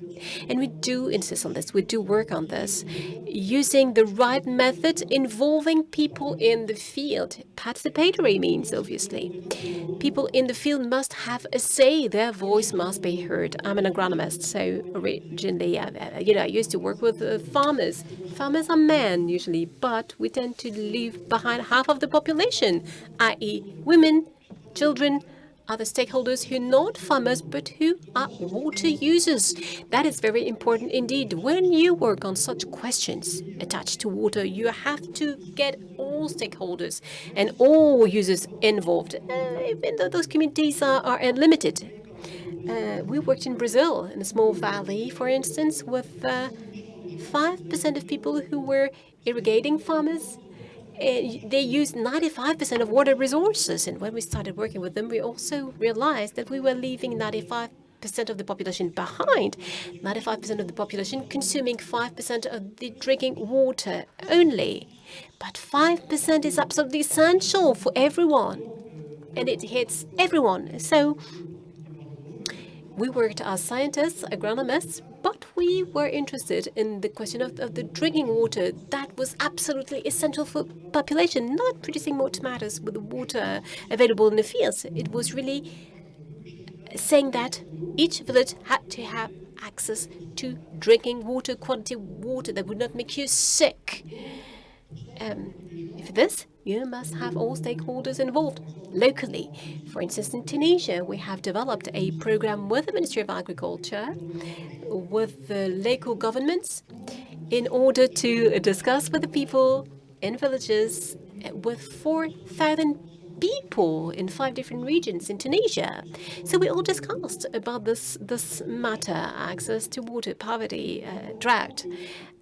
Speaker 2: And we do insist on this, we do work on this, using the right method, involving people in the field. Participatory means, obviously. People in the field must have a say, their voice must be heard. I'm an agronomist, so originally, I used to work with farmers. Farmers are men, usually, but we tend to leave behind half of the population, i.e. women, children, other stakeholders who are not farmers but who are water users. That is very important indeed. When you work on such questions attached to water, you have to get all stakeholders and all users involved, even though those communities are limited. We worked in Brazil, in a small valley, for instance, with 5% of people who were irrigating farmers. They used 95% of water resources. And when we started working with them, we also realized that we were leaving 95% of the population behind. 95% of the population consuming 5% of the drinking water only. But 5% is absolutely essential for everyone. And it hits everyone. So we worked as scientists, agronomists, but we were interested in the question of the drinking water. That was absolutely essential for population, not producing more tomatoes with the water available in the fields. It was really saying that each village had to have access to drinking water, quality water that would not make you sick. For this, you must have all stakeholders involved locally. For instance, in Tunisia, we have developed a program with the Ministry of Agriculture, with the local governments, in order to discuss with the people in villages with 4,000 people in 5 different regions in Tunisia. So we all discussed about this matter, access to water, poverty, drought.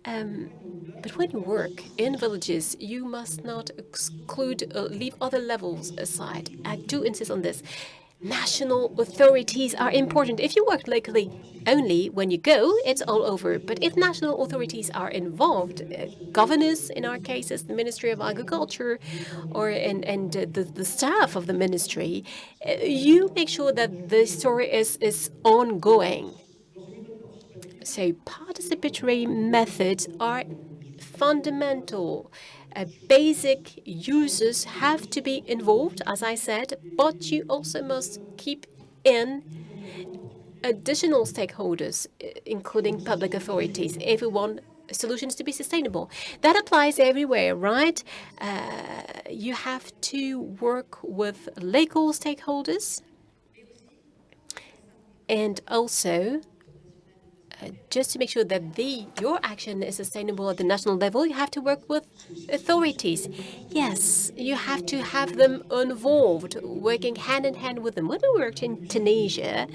Speaker 2: But when you work in villages, you must not exclude, leave other levels aside. I do insist on this. National authorities are important. If you work locally only, when you go, it's all over. But if national authorities are involved, governors in our cases, the Ministry of Agriculture, or and the staff of the ministry, you make sure that the story is ongoing. So participatory methods are fundamental. Basic users have to be involved, as I said, but you also must keep in additional stakeholders, including public authorities, if we want solutions to be sustainable. That applies everywhere, right? You have to work with local stakeholders, and also just to make sure that your action is sustainable at the national level, you have to work with authorities. Yes, you have to have them involved, working hand in hand with them. When we worked in Tunisia,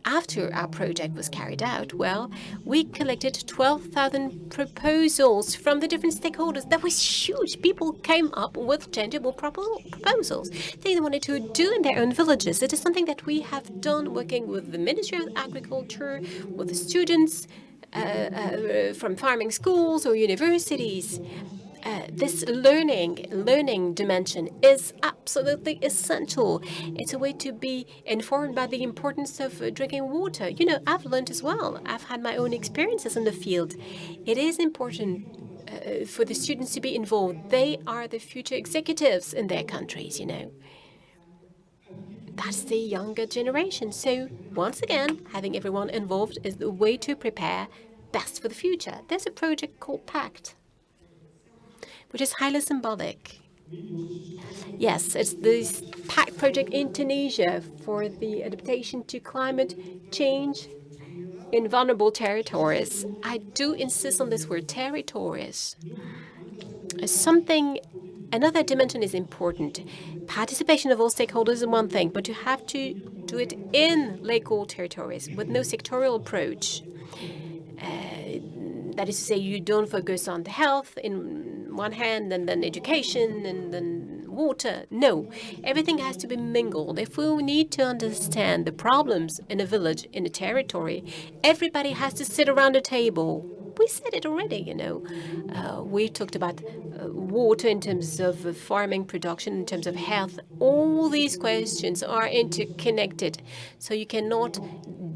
Speaker 2: after our project was carried out, well, we collected 12,000 proposals from the different stakeholders. That was huge. People came up with tangible proposals they wanted to do in their own villages. It is something that we have done working with the Ministry of Agriculture, with the students from farming schools or universities. This learning dimension is absolutely essential. It's a way to be informed about the importance of drinking water. You know, I've learned as well. I've had my own experiences in the field. It is important for the students to be involved. They are the future executives in their countries, you know. That's the younger generation. So once again, having everyone involved is the way to prepare best for the future. There's a project called PACT, which is highly symbolic. Yes, it's this PACT project in Tunisia for the adaptation to climate change in vulnerable territories. I do insist on this word, territories. Another dimension is important. Participation of all stakeholders is one thing, but you have to do it in local territories with no sectorial approach. That is to say, you don't focus on the health in one hand, and then education, and then water. No, everything has to be mingled. If we need to understand the problems in a village, in a territory, everybody has to sit around a table. We said it already, you know. We talked about water in terms of farming production, in terms of health. All these questions are interconnected. So you cannot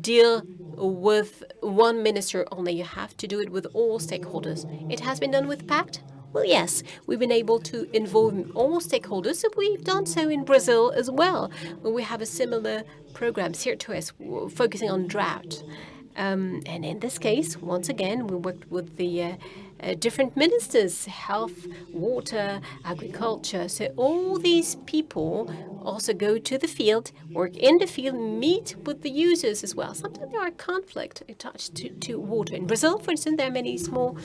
Speaker 2: deal with one minister only. You have to do it with all stakeholders. It has been done with PACT. Well, yes, we've been able to involve all stakeholders. So we've done so in Brazil as well, where we have a similar program, CIRAD, focusing on drought. And in this case, once again, we worked with the different ministers, health, water, agriculture. So all these people also go to the field, work in the field, meet with the users as well. Sometimes there are conflicts attached to water. In Brazil, for instance, there are many small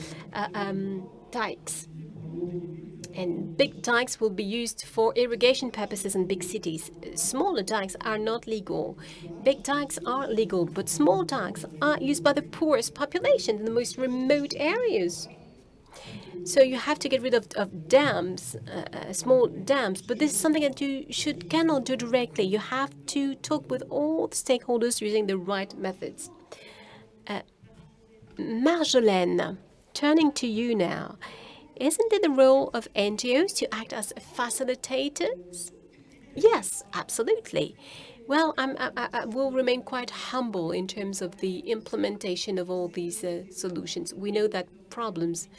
Speaker 2: dikes. And big dikes will be used for irrigation purposes in big cities. Smaller dikes are not legal. Big dikes are legal, but small dikes are used by the poorest population in the most remote areas. So you have to get rid of dams, small dams, but this is something that you cannot do directly. You have to talk with all the stakeholders using the right methods. Marjolaine, turning to you now. Isn't it the role of NGOs to act as facilitators? Yes, absolutely. Well, I will remain quite humble in terms of the implementation of all these solutions. We know that problems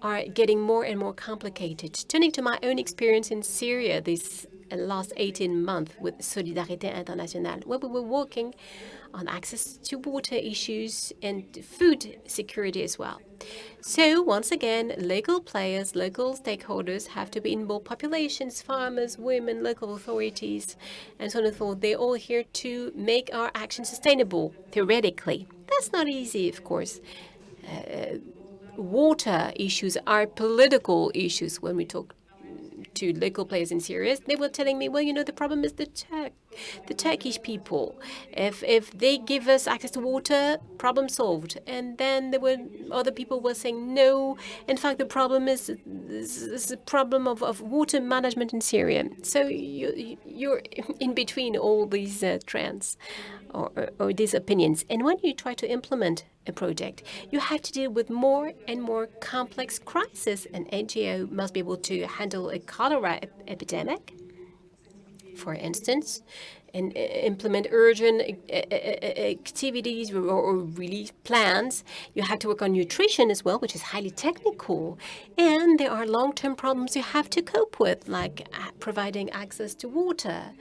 Speaker 2: are getting more and more complicated. Turning to my own experience in Syria, this last 18 months with Solidarité Internationale, where we were working on access to water issues and food security as well. So once again, local players, local stakeholders have to be involved. Populations, farmers, women, local authorities, and so on and so forth. They're all here to make our action sustainable, theoretically. That's not easy, of course. Water issues are political issues. When we talk to local players in Syria, they were telling me, well, you know, the problem is the Turkish people. If they give us access to water, problem solved. And then there were other people were saying, no, in fact, the problem is a problem of water management in Syria. So you're in between all these trends or these opinions. And when you try to implement a project, you have to deal with more and more complex crises. An NGO must be able to handle a cholera epidemic, for instance, and implement urgent activities or relief plans. You have to work on nutrition as well, which is highly technical. And there are long-term problems you have to cope with, like providing access to water.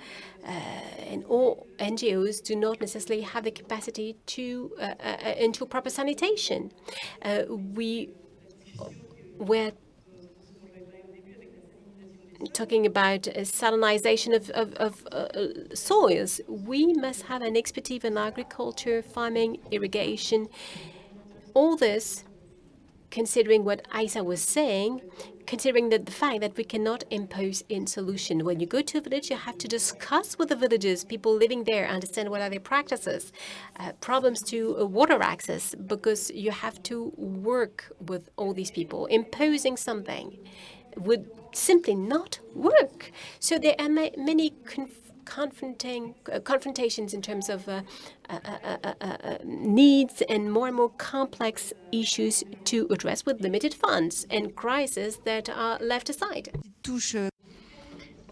Speaker 2: And all NGOs do not necessarily have the capacity to ensure proper sanitation. We were talking about salinization of soils. We must have an expertise in agriculture, farming, irrigation. All this, considering what Aïssa was saying, considering that the fact that we cannot impose in solution. When you go to a village, you have to discuss with the villagers, people living there, understand what are their practices, problems to water access, because you have to work with all these people. Imposing something would simply not work. So there are many confrontations in terms of needs and more complex issues to address with limited funds and crises that are left aside.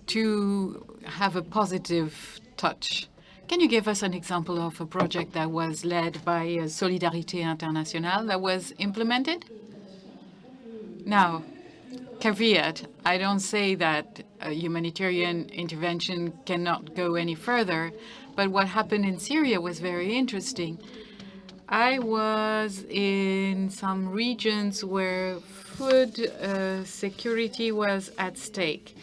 Speaker 4: To have a positive touch, can you give us an example of a project that was led by Solidarité Internationale that was implemented? Now, caveat, I don't say that a humanitarian intervention cannot go any further, but what happened in Syria was very interesting. I was in some regions where food security was at stake.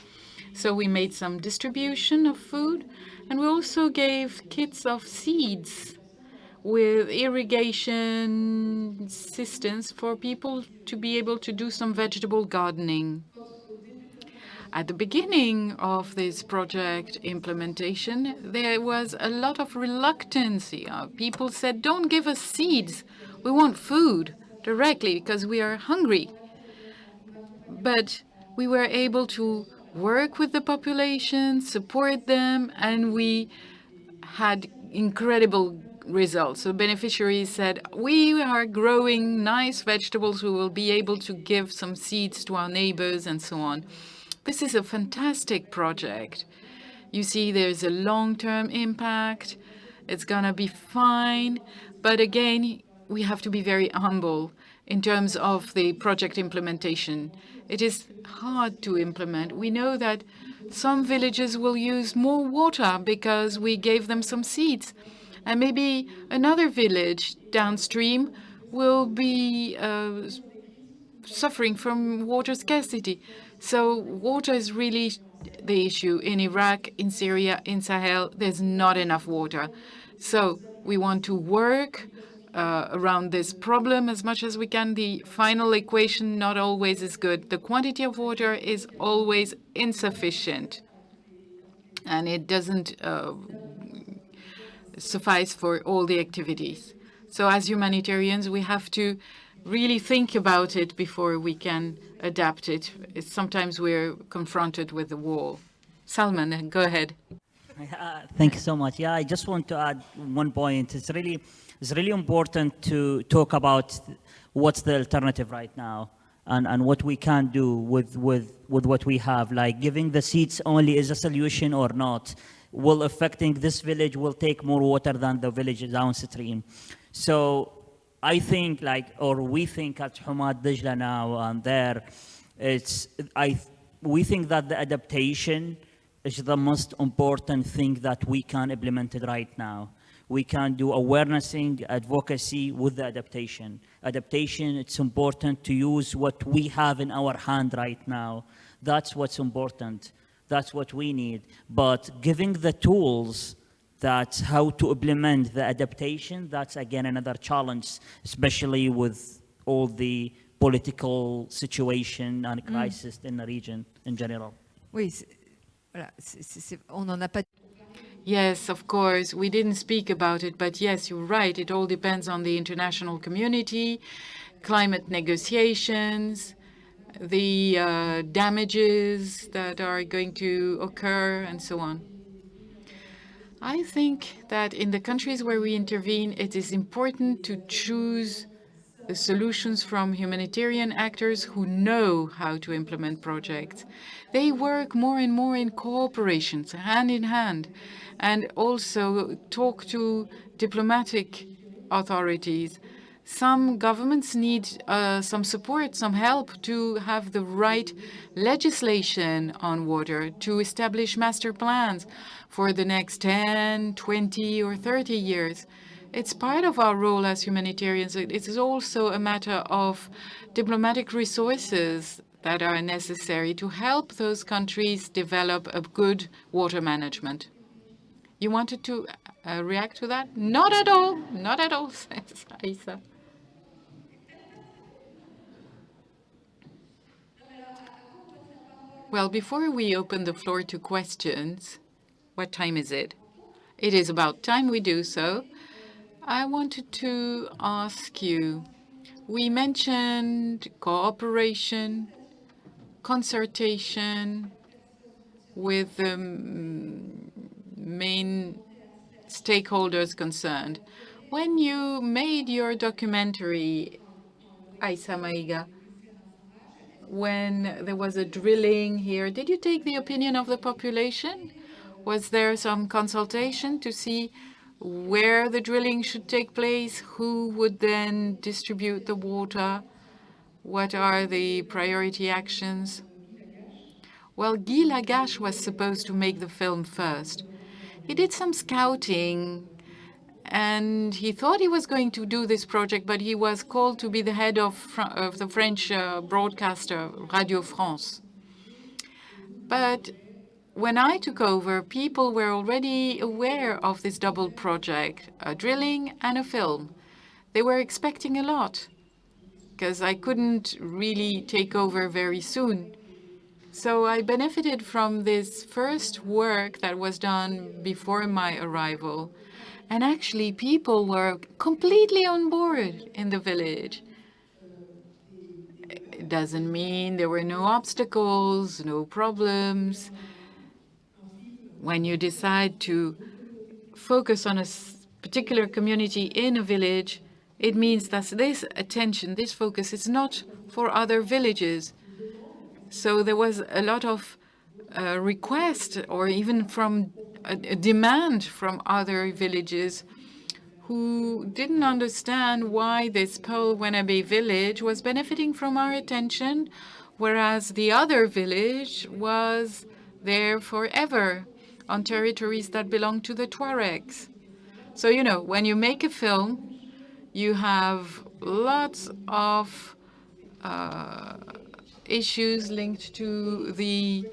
Speaker 4: So we made some distribution of food, and we also gave kits of seeds with irrigation systems for people to be able to do some vegetable gardening. At the beginning of this project implementation, there was a lot of reluctance. People said, don't give us seeds. We want food directly because we are hungry. But we were able to work with the population, support them, and we had incredible results. So beneficiaries said, we are growing nice vegetables. We will be able to give some seeds to our neighbors and so on. This is a fantastic project. You see, there's a long-term impact. It's going to be fine. But again, we have to be very humble in terms of the project implementation. It is hard to implement. We know that some villages will use more water because we gave them some seeds. And maybe another village downstream will be suffering from water scarcity. So water is really the issue. In Iraq, in Syria, in Sahel, there's not enough water. So we want to work around this problem as much as we can. The final equation not always is good. The quantity of water is always insufficient, and it doesn't suffice for all the activities. So as humanitarians, we have to really think about it before we can adapt it. Sometimes we're confronted with the wall. Salman, go ahead.
Speaker 1: Thank you so much. Yeah, I just want to add one point. It's really important to talk about what's the alternative right now and what we can do with what we have. Like giving the seeds only is a solution or not. Will affecting this village will take more water than the village downstream. So I think we think at Humat Dijlah now and there, we think that the adaptation is the most important thing that we can implement it right now. We can do awarenessing, advocacy with the adaptation. Adaptation, it's important to use what we have in our hand right now. That's what's important. That's what we need. But giving the tools, that's how to implement the adaptation, that's again another challenge, especially with all the political situation and crisis in the region in general.
Speaker 3: Oui, voilà, on n'en a pas.
Speaker 4: Yes, of course. We didn't speak about it, but yes, you're right. It all depends on the international community, climate negotiations, the damages that are going to occur, and so on. I think that in the countries where we intervene, it is important to choose the solutions from humanitarian actors who know how to implement projects. They work more and more in cooperations, hand in hand, and also talk to diplomatic authorities. Some governments need some support, some help to have the right legislation on water, to establish master plans for the next 10, 20, or 30 years. It's part of our role as humanitarians. It is also a matter of diplomatic resources that are necessary to help those countries develop a good water management. You wanted to react to that? Not at all. Not at all, says Aïssa. Well, before we open the floor to questions, what time is it? It is about time we do so. I wanted to ask you, we mentioned cooperation, consultation with the main stakeholders concerned. When you made your documentary, Aïssa Maïga, when there was a drilling here, did you take the opinion of the population? Was there some consultation to see where the drilling should take place, who would then distribute the water, what are the priority actions? Well, Guy Lagache was supposed to make the film first. He did some scouting, and he thought he was going to do this project, but he was called to be the head of the French broadcaster, Radio France. But when I took over, people were already aware of this double project, a drilling and a film. They were expecting a lot, because I couldn't really take over very soon. So I benefited from this first work that was done before my arrival. And actually, people were completely on board in the village. It doesn't mean there were no obstacles, no problems. When you decide to focus on a particular community in a village, it means that this attention, this focus is not for other villages. So there was a lot of request or even from a demand from other villages who didn't understand why this Paul Wenabe village was benefiting from our attention, whereas the other village was there forever on territories that belong to the Tuaregs. So, you know, when you make a film, you have lots of issues linked to the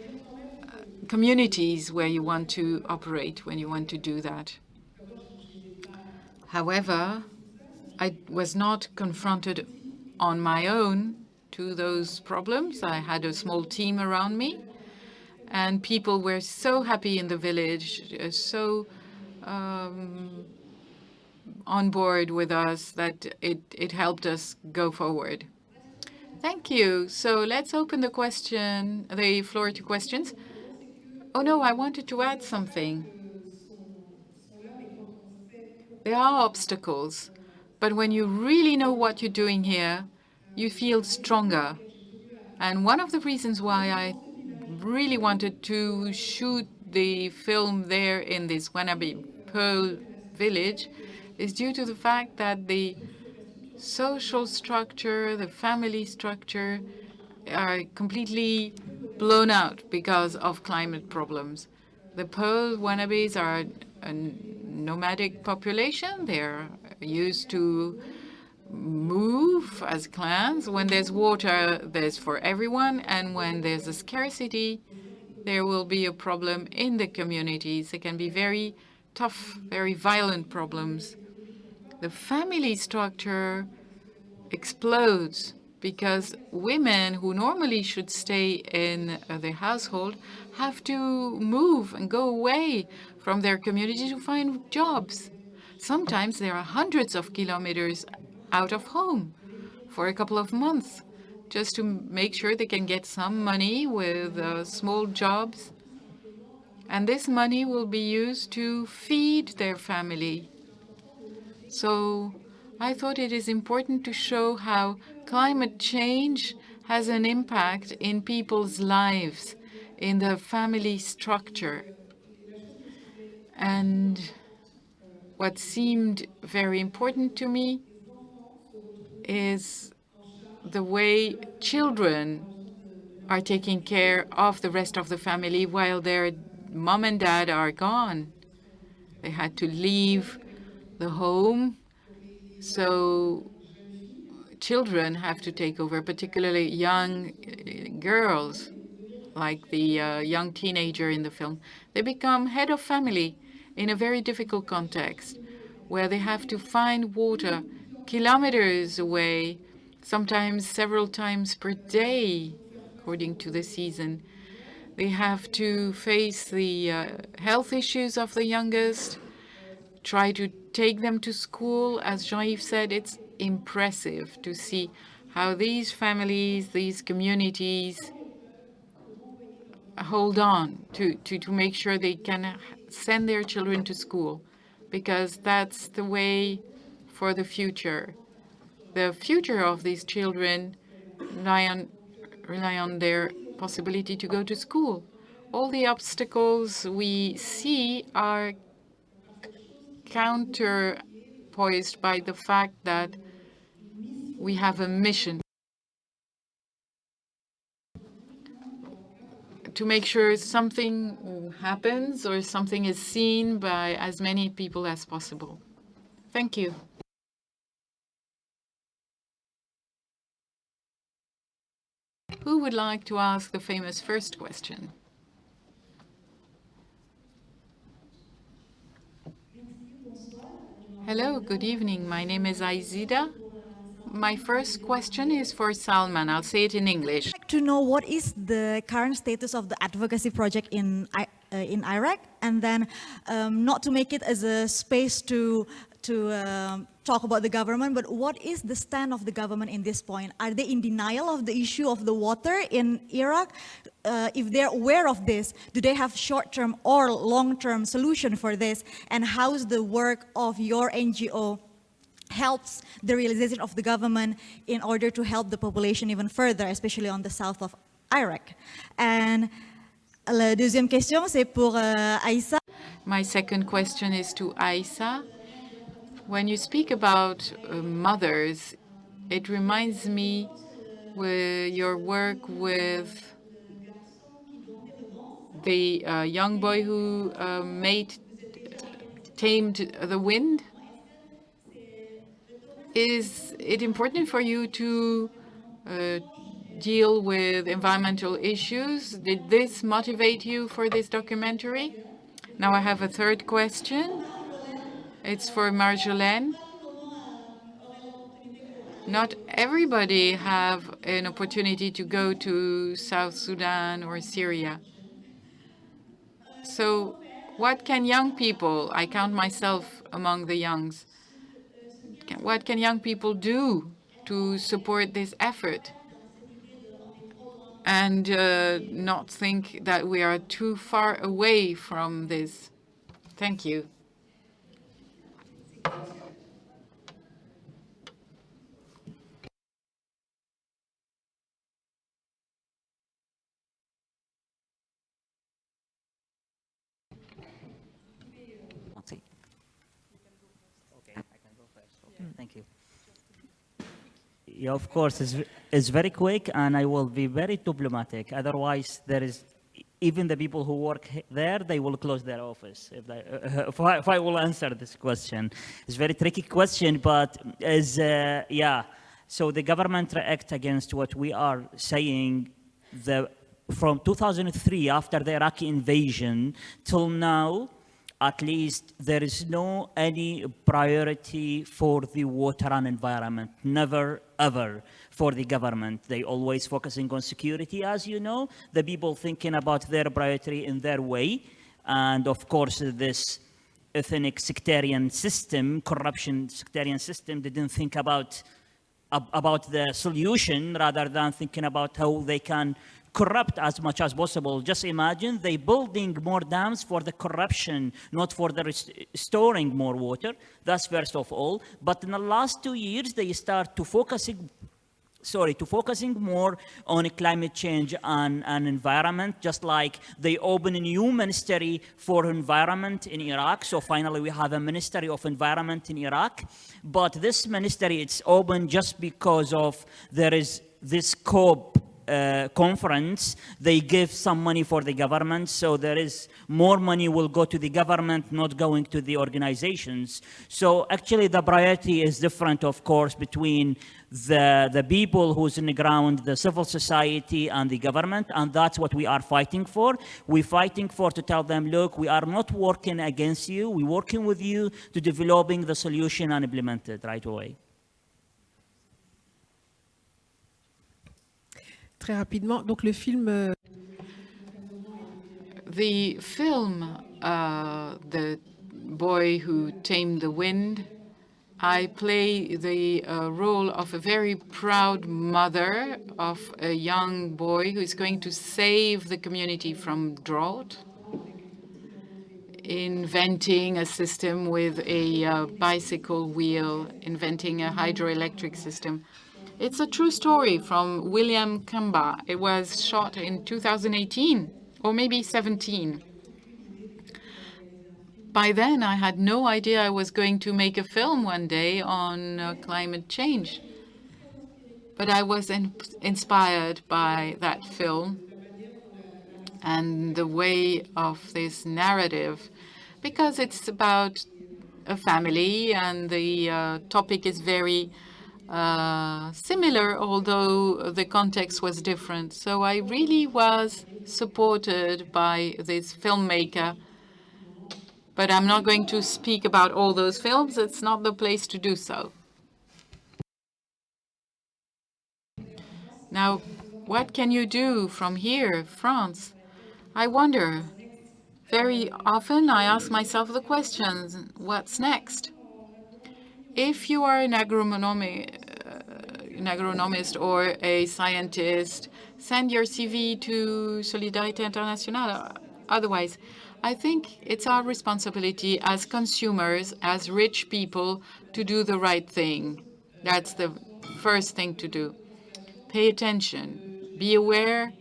Speaker 4: communities where you want to operate, when you want to do that. However, I was not confronted on my own to those problems. I had a small team around me, and people were so happy in the village, so on board with us that it helped us go forward. Thank you. So let's open the floor to questions. Oh no, I wanted to add something. There are obstacles, but when you really know what you're doing here, you feel stronger. And one of the reasons why I really wanted to shoot the film there in this Wenabe Pearl village is due to the fact that the social structure, the family structure are completely blown out because of climate problems. The Pole wannabes are a nomadic population. They're used to move as clans. When there's water, there's for everyone, and when there's a scarcity, there will be a problem in the communities. They can be very tough, very violent problems. The family structure explodes because women who normally should stay in their household have to move and go away from their community to find jobs. Sometimes there are hundreds of kilometers out of home for a couple of months just to make sure they can get some money with small jobs. And this money will be used to feed their family. So I thought it is important to show how climate change has an impact in people's lives, in the family structure. And what seemed very important to me is the way children are taking care of the rest of the family while their mom and dad are gone. They had to leave the home, so children have to take over, particularly young girls, like the young teenager in the film. They become head of family in a very difficult context, where they have to find water kilometers away, sometimes several times per day, according to the season. They have to face the health issues of the youngest, try to take them to school. As Jean-Yves said, it's impressive to see how these families, these communities hold on to make sure they can send their children to school, because that's the way for the future. The future of these children rely on their possibility to go to school. All the obstacles we see are counterpoised by the fact that we have a mission to make sure something happens or something is seen by as many people as possible. Thank you. Who would like to ask the famous first question? Hello, good evening. My name is Aïssa. My first question is for Salman. I'll say it in English.
Speaker 6: I'd like to know what is the current status of the advocacy project in Iraq, and then not to make it as a space to talk about the government, but what is the stand of the government in this point? Are they in denial of the issue of the water in Iraq? If they're aware of this, do they have short-term or long-term solution for this? And how's the work of your NGO helps the realization of the government in order to help the population even further, especially on the south of Iraq? And la deuxième question, c'est pour Aïssa.
Speaker 4: My second question is to Aïssa. When you speak about mothers, it reminds me with your work with the young boy who tamed the wind. Is it important for you to deal with environmental issues? Did this motivate you for this documentary? Now I have a third question. It's for Marjolaine. Not everybody have an opportunity to go to South Sudan or Syria. So what can young people, I count myself among the youngs, what can young people do to support this effort and not think that we are too far away from this? Thank you.
Speaker 1: Thank you. Yeah, of course, it's very quick, and I will be very diplomatic. Otherwise, there is even the people who work there, they will close their office. If I will answer this question. It's a very tricky question, but yeah. So the government react against what we are saying. From 2003, after the Iraqi invasion, till now, at least there is no any priority for the water and environment. Never, ever for the government. They always focusing on security, as you know. The people thinking about their priority in their way. And of course, this ethnic sectarian system, corruption sectarian system, didn't think about the solution rather than thinking about how they can corrupt as much as possible. Just imagine they building more dams for the corruption, not for the storing more water. That's first of all. But in the last 2 years, they start to focusing more on climate change and environment, just like they open a new ministry for environment in Iraq. So finally, we have a Ministry of Environment in Iraq. But this ministry, it's open just because of there is this COP conference. They give some money for the government, so there is more money will go to the government, not going to the organizations. So actually the priority is different, of course, between the people who's in the ground, the civil society and the government, and that's what we are fighting for. We're fighting for to tell them, look, we are not working against you, we're working with you to developing the solution and implement it right away.
Speaker 5: Très rapidement, donc le film...
Speaker 4: The film, The Boy Who Tamed the Wind, I play the role of a very proud mother of a young boy who is going to save the community from drought, inventing a system with a bicycle wheel, inventing a hydroelectric system. It's a true story from William Kamba. It was shot in 2018, or maybe 17. By then, I had no idea I was going to make a film one day on climate change. But I was inspired by that film and the way of this narrative, because it's about a family and the topic is very similar, although the context was different. So I really was supported by this filmmaker. But I'm not going to speak about all those films. It's not the place to do so. Now, what can you do from here, France? I wonder. Very often I ask myself the questions, what's next? If you are an agronomist or a scientist, send your CV to Solidarité Internationale. Otherwise, I think it's our responsibility as consumers, as rich people, to do the right thing. That's the first thing to do. Pay attention. Be aware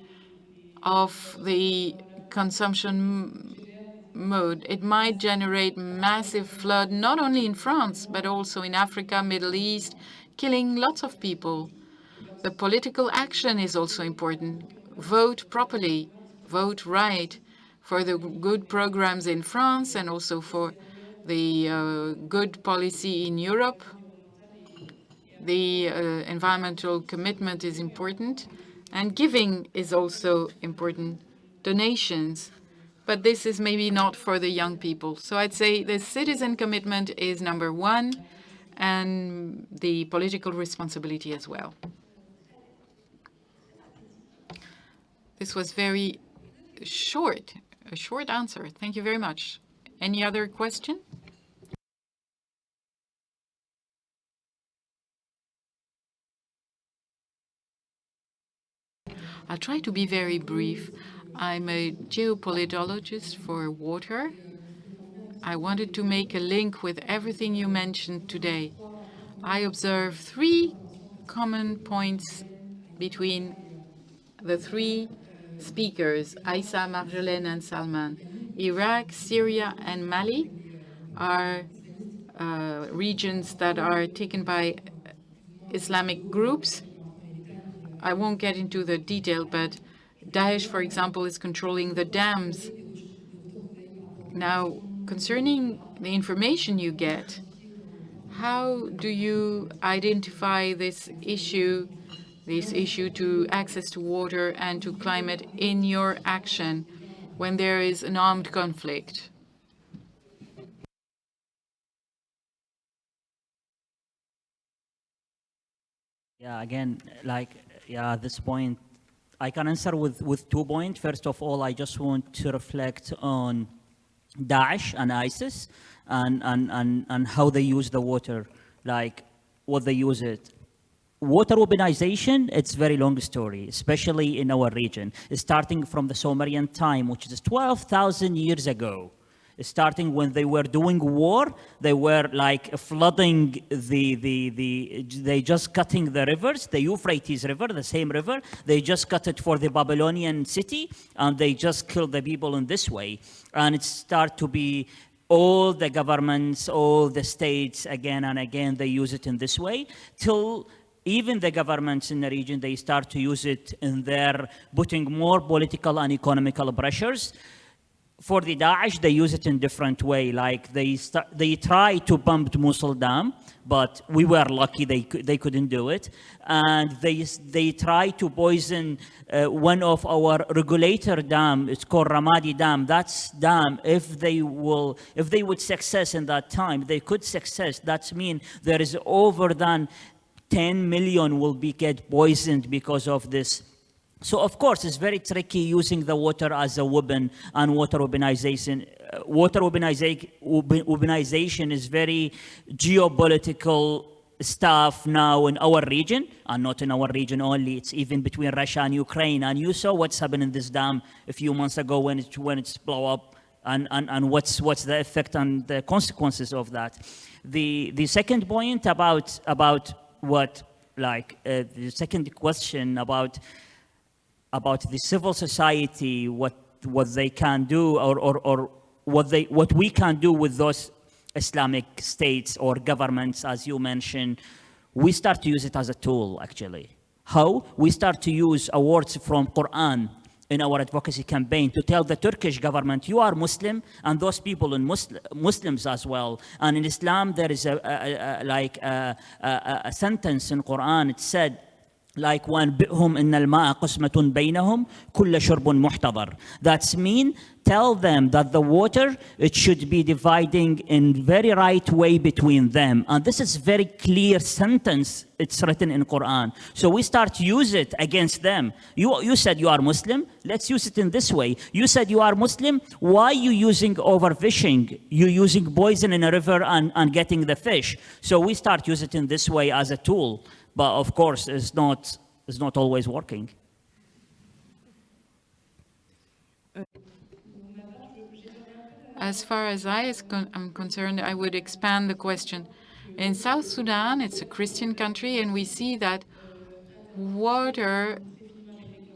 Speaker 4: of the consumption mode. It might generate massive flood, not only in France, but also in Africa, Middle East, killing lots of people. The political action is also important. Vote properly, vote right for the good programs in France and also for the good policy in Europe. The environmental commitment is important, and giving is also important, donations. But this is maybe not for the young people. So I'd say the citizen commitment is number one, and the political responsibility as well. This was very short, a short answer. Thank you very much. Any other question? I'll try to be very brief. I'm a geopolitologist for water. I wanted to make a link with everything you mentioned today. I observe three common points between the three speakers, Aïssa, Marjolaine, and Salman. Iraq, Syria, and Mali are regions that are taken by Islamic groups. I won't get into the detail, but Daesh, for example, is controlling the dams. Now, concerning the information you get, how do you identify this issue to access to water and to climate in your action when there is an armed conflict?
Speaker 1: Yeah, again, at this point, I can answer with 2 points. First of all, I just want to reflect on Daesh and ISIS and how they use the water, like what they use it. Water weaponization, it's a very long story, especially in our region, starting from the Sumerian time, which is 12,000 years ago. Starting when they were doing war, they were like flooding they just cutting the rivers, the Euphrates River, the same river, they just cut it for the Babylonian city, and they just killed the people in this way. And it started to be all the governments, all the states, again and again, they use it in this way, till even the governments in the region, they start to use it in their putting more political and economical pressures. For the Daesh, they use it in different way. Like they try to pump Mosul Dam, but we were lucky they couldn't do it. And they try to poison one of our regulator dam. It's called Ramadi Dam. That's dam. If they would success in that time, they could success. That means there is over than 10 million will get poisoned because of this. So of course, it's very tricky using the water as a weapon and water weaponization. Water weaponization is very geopolitical stuff now in our region, and not in our region only. It's even between Russia and Ukraine. And you saw what's happened in this dam a few months ago when it's blow up, and what's the effect and the consequences of that. The second point about what the second question about the civil society, what they can do, or what we can do with those Islamic states or governments, as you mentioned. We start to use it as a tool, actually. How? We start to use words from Quran in our advocacy campaign to tell the Turkish government, you are Muslim, and those people in Muslims as well. And in Islam, there is a sentence in Quran. It said, like وَأَنْبِئْهُمْ إِنَّ الْمَاءَ قُسْمَةٌ بَيْنَهُمْ كُلَّ شُرْبٌ مُحْتَضَرٌ. That means tell them that the water, it should be dividing in very right way between them. And this is very clear sentence. It's written in Quran. So we start to use it against them. You said you are Muslim. Let's use it in this way. You said you are Muslim. Why are you using overfishing? You're using poison in a river and getting the fish. So we start to use it in this way as a tool. But of course, it's not always working.
Speaker 4: As far as I'm concerned, I would expand the question. In South Sudan, it's a Christian country, and we see that water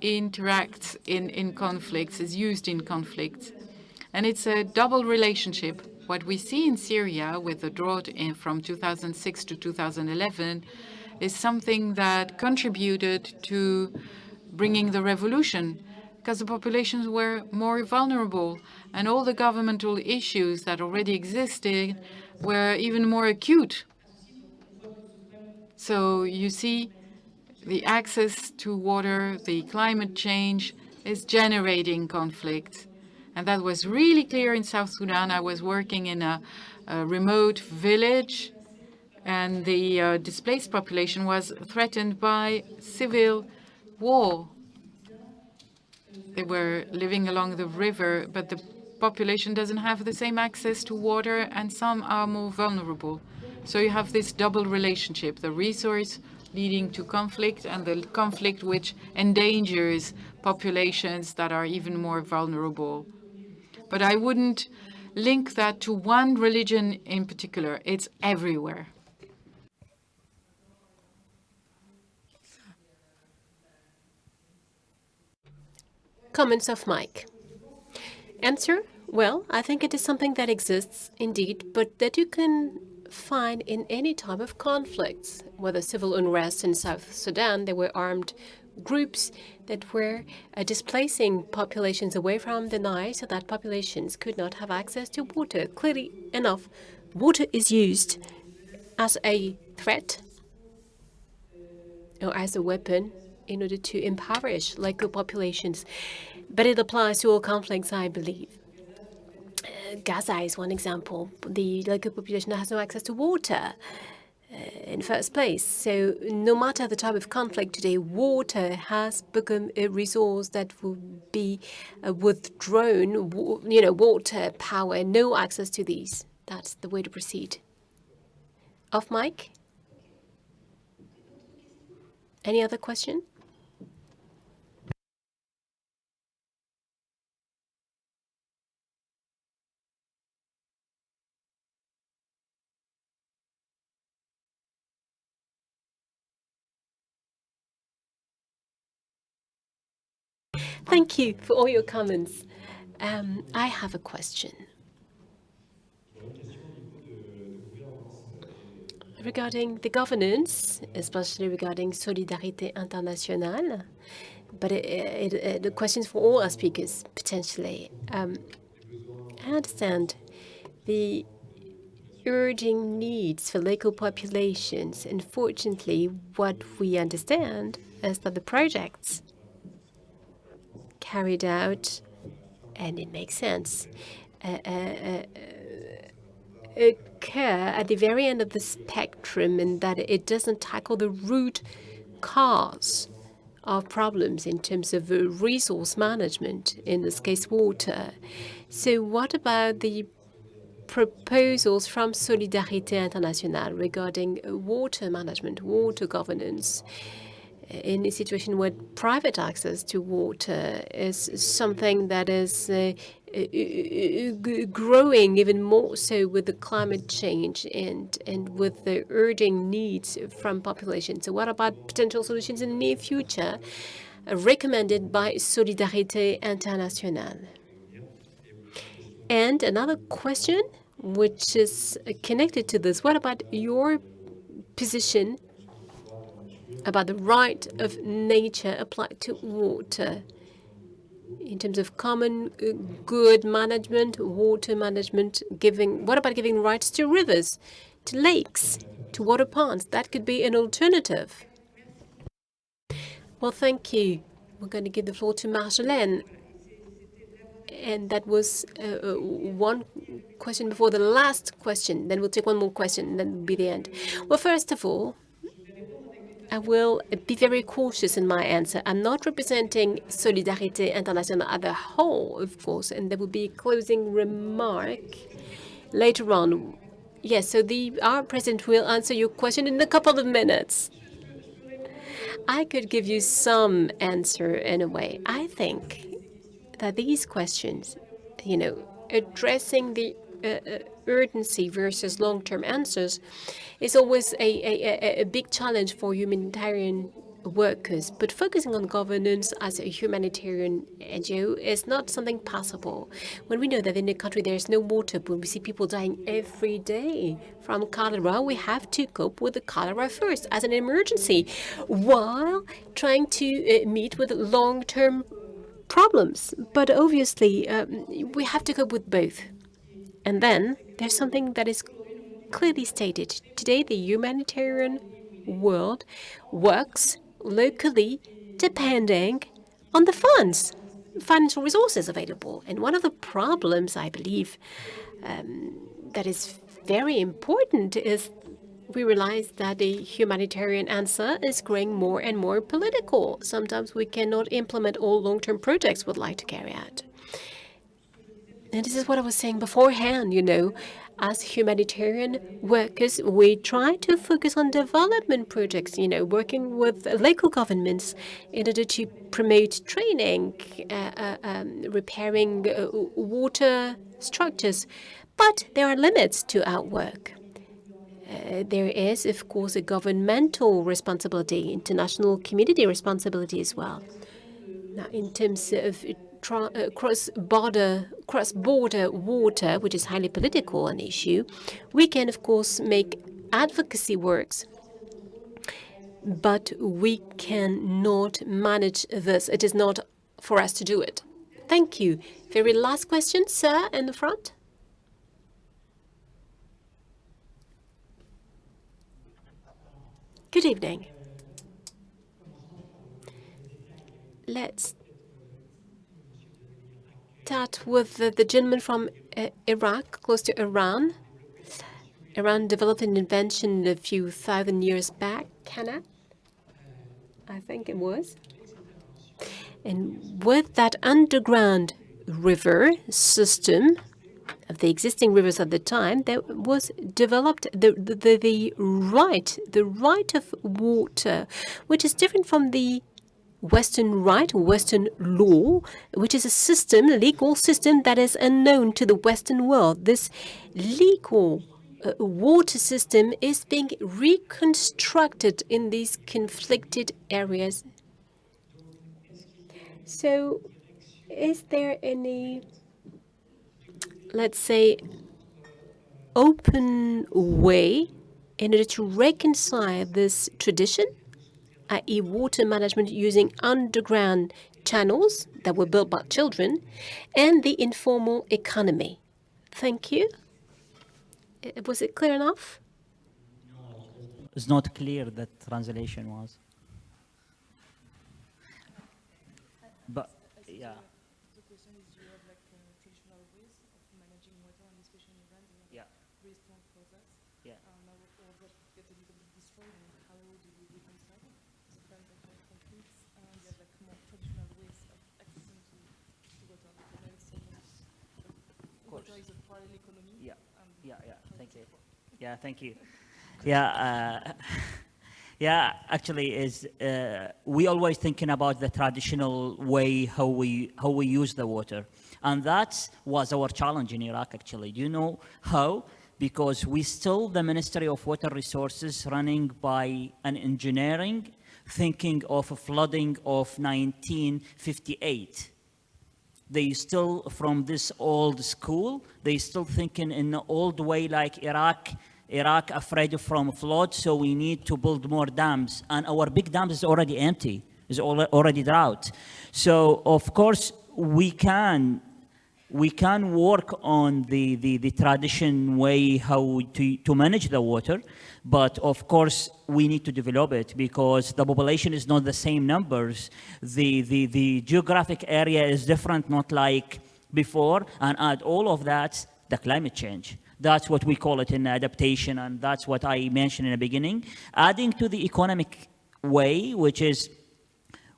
Speaker 4: interacts in conflicts, is used in conflicts. And it's a double relationship. What we see in Syria with the drought from 2006 to 2011 is something that contributed to bringing the revolution, because the populations were more vulnerable, and all the governmental issues that already existed were even more acute. So you see, the access to water, the climate change is generating conflict. And that was really clear in South Sudan. I was working in a remote village, and the displaced population was threatened by civil war. They were living along the river, but the population doesn't have the same access to water, and some are more vulnerable. So you have this double relationship, the resource leading to conflict and the conflict which endangers populations that are even more vulnerable. But I wouldn't link that to one religion in particular. It's everywhere.
Speaker 2: Comments of Mike. Answer? Well, I think it is something that exists indeed, but that you can find in any type of conflicts, whether civil unrest in South Sudan, there were armed groups that were displacing populations away from the Nile so that populations could not have access to water. Clearly enough, water is used as a threat or as a weapon in order to impoverish local populations. But it applies to all conflicts, I believe. Gaza is one example. The local population has no access to water in the first place. So no matter the type of conflict today, water has become a resource that will be withdrawn, water, power, no access to these. That's the way to proceed. Off mic? Any other question? Thank you for all your comments. I have a question. Regarding the governance, especially regarding Solidarité Internationale, but the questions for all our speakers, potentially. I understand the urging needs for local populations. Unfortunately, what we understand is that the projects carried out, and it makes sense, occur at the very end of the spectrum, and that it doesn't tackle the root cause of problems in terms of resource management, in this case water. So what about the proposals from Solidarité Internationale regarding water management, water governance, in a situation where private access to water is something that is growing even more so with the climate change and with the urging needs from populations? So what about potential solutions in the near future recommended by Solidarité Internationale? And another question, which is connected to this, what about your position about the right of nature applied to water in terms of common good management, water management, what about giving rights to rivers, to lakes, to water ponds? That could be an alternative. Well, thank you. We're going to give the floor to Marjolaine. And that was one question before the last question. Then we'll take one more question, and then will be the end. Well, first of all, I will be very cautious in my answer. I'm not representing Solidarité Internationale as a whole, of course, and there will be a closing remark later on. Yes, so our president will answer your question in a couple of minutes. I could give you some answer in a way. I think that these questions, addressing the urgency versus long-term answers is always a big challenge for humanitarian workers. But focusing on governance as a humanitarian NGO is not something possible. When we know that in a country there is no water, when we see people dying every day from cholera, we have to cope with the cholera first as an emergency while trying to meet with long-term problems. But obviously, we have to cope with both. And then there's something that is clearly stated. Today, the humanitarian world works locally depending on the financial resources available. And one of the problems, I believe, that is very important is we realize that the humanitarian answer is growing more and more political. Sometimes we cannot implement all long-term projects we'd like to carry out. And this is what I was saying beforehand, as humanitarian workers, we try to focus on development projects, working with local governments in order to promote training, repairing water structures. But there are limits to our work. There is, of course, a governmental responsibility, international community responsibility as well. Now, in terms of cross-border water, which is highly political an issue, we can, of course, make advocacy works but we cannot manage this. It is not for us to do it. Thank you. Very last question, sir, in the front. Good evening. Let's start with the gentleman from Iraq, close to Iran. Iran developed an invention a few thousand years back, I think it was. And with that underground river system of the existing rivers at the time, there was developed the right of water, which is different from the Western right, Western law, which is a system, a legal system that is unknown to the Western world. This legal water system is being reconstructed in these conflicted areas. So, is there any, let's say, open way in order to reconcile this tradition, i.e. water management using underground channels that were built by children, and the informal economy? Thank you. Was it clear enough?
Speaker 1: It's not clear that translation was. But, yeah.
Speaker 7: The question is, you have like traditional ways of managing water, and especially in Iran, they have very strong process.
Speaker 1: Yeah.
Speaker 7: Now all that get a little bit destroyed, and how do you reconcile the fact that you have conflicts and you have like more traditional ways of accessing to water? Because I understand water is a parallel economy.
Speaker 1: Yeah. Thank you. Yeah, thank you. Yeah. Yeah, actually, we always thinking about the traditional way how we use the water, and that was our challenge in Iraq. Actually, do you know how? Because we still the Ministry of Water Resources running by an engineering thinking of a flooding of 1958. They still from this old school. They still thinking in the old way like Iraq afraid from flood, so we need to build more dams. And our big dams is already empty, is already drought. So of course we can work on the tradition way how to manage the water, but of course we need to develop it because the population is not the same numbers. The geographic area is different, not like before, and add all of that, the climate change. That's what we call it in adaptation, and that's what I mentioned in the beginning. Adding to the economic way, which is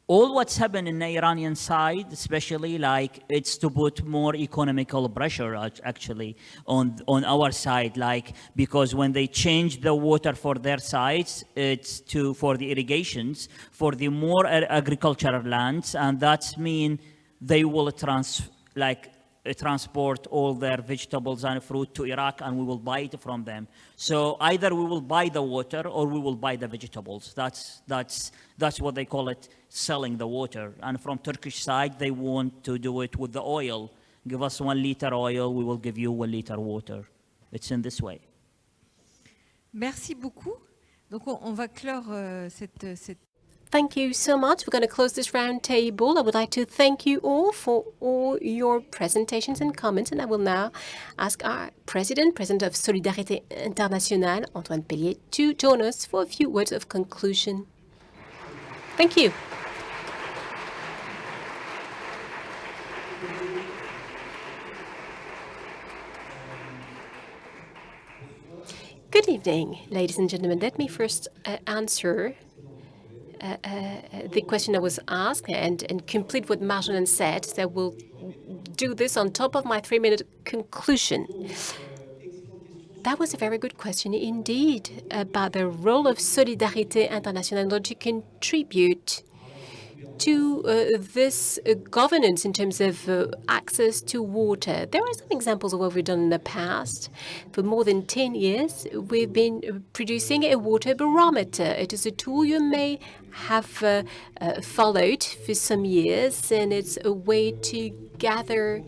Speaker 1: all what's happened in the Iranian side, especially like it's to put more economical pressure actually on our side, like because when they change the water for their sides, it's for the irrigations, for the more agricultural lands, and that's mean they will transport all their vegetables and fruit to Iraq, and we will buy it from them. So either we will buy the water or we will buy the vegetables. That's what they call it, selling the water. And from Turkish side, they want to do it with the oil. Give us 1 liter oil, we will give you 1 liter water. It's in this way.
Speaker 3: Merci beaucoup. Donc on va clore cette
Speaker 2: Thank you so much. We're going to close this round table. I would like to thank you all for all your presentations and comments. And I will now ask our President of Solidarité Internationale, Antoine Peigney, to join us for a few words of conclusion. Thank you. Good evening, ladies and gentlemen. Let me first answer the question that was asked and complete what Marjolaine said. So we'll do this on top of my 3-minute conclusion. That was a very good question indeed about the role of Solidarité Internationale in order to contribute to this governance in terms of access to water. There are some examples of what we've done in the past. For more than 10 years, we've been producing a water barometer. It is a tool you may have followed for some years, and it's a way to gather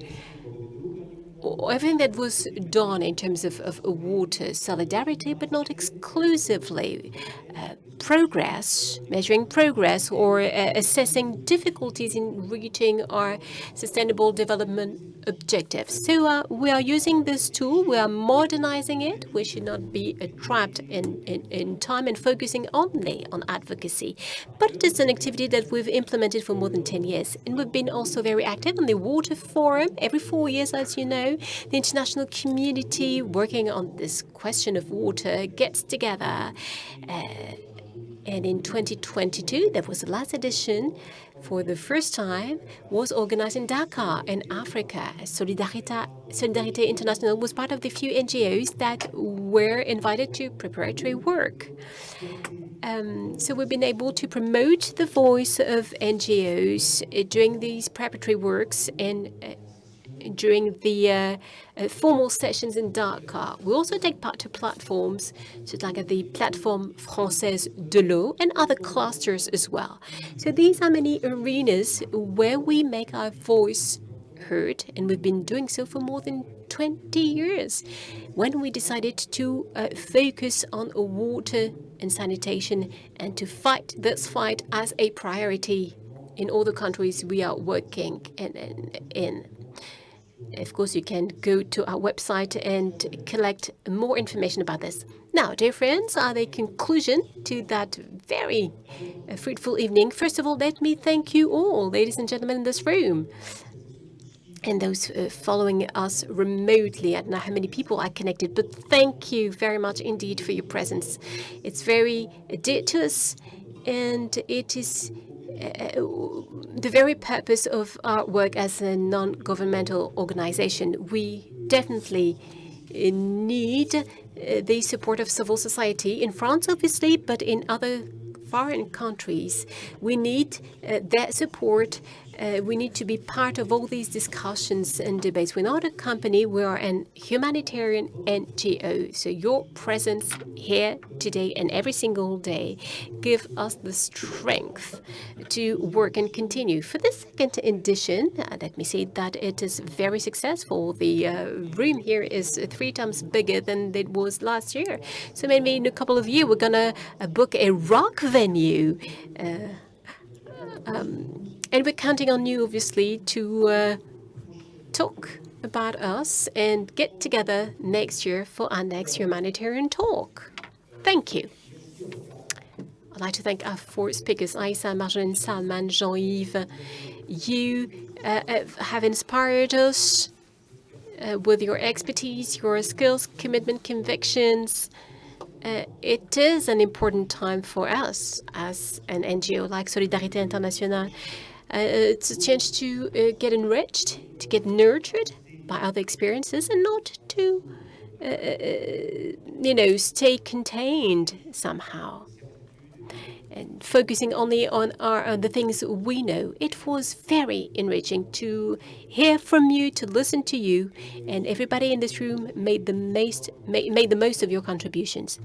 Speaker 2: everything that was done in terms of water solidarity, but not exclusively. Progress, measuring progress, or assessing difficulties in reaching our sustainable development objectives. So we are using this tool, we are modernizing it. We should not be trapped in time and focusing only on advocacy. But it is an activity that we've implemented for more than 10 years. And we've been also very active on the Water Forum. Every 4 years, as you know, the international community working on this question of water gets together. And in 2022, that was the last edition, for the first time, was organized in Dakar, in Africa. Solidarité International was part of the few NGOs that were invited to preparatory work. So we've been able to promote the voice of NGOs during these preparatory works and during the formal sessions in Dakar. We also take part to platforms such like the Plateforme Française de l'eau and other clusters as well. So these are many arenas where we make our voice heard, and we've been doing so for more than 20 years. When we decided to focus on water and sanitation and to fight this fight as a priority in all the countries we are working in. Of course, you can go to our website and collect more information about this. Now, dear friends, the conclusion to that very fruitful evening. First of all, let me thank you all, ladies and gentlemen in this room, and those following us remotely. I don't know how many people are connected, but thank you very much indeed for your presence. It's very dear to us, and it is the very purpose of our work as a non-governmental organization. We definitely need the support of civil society in France, obviously, but in other foreign countries. We need their support. We need to be part of all these discussions and debates. We're not a company, we are an humanitarian NGO. So your presence here today and every single day give us the strength to work and continue. For the second edition, let me say that it is very successful. The room here is 3 times bigger than it was last year. So maybe in a couple of years, we're going to book a rock venue. And we're counting on you, obviously, to talk about us and get together next year for our next humanitarian talk. Thank you. I'd like to thank our 4 speakers, Aïssa, Marjolaine, Salman, Jean-Yves. You have inspired us with your expertise, your skills, commitment, convictions. It is an important time for us as an NGO like Solidarité Internationale. It's a chance to get enriched, to get nurtured by other experiences, and not to, stay contained somehow and focusing only on the things we know. It was very enriching to hear from you, to listen to you, and everybody in this room made the most of your contributions.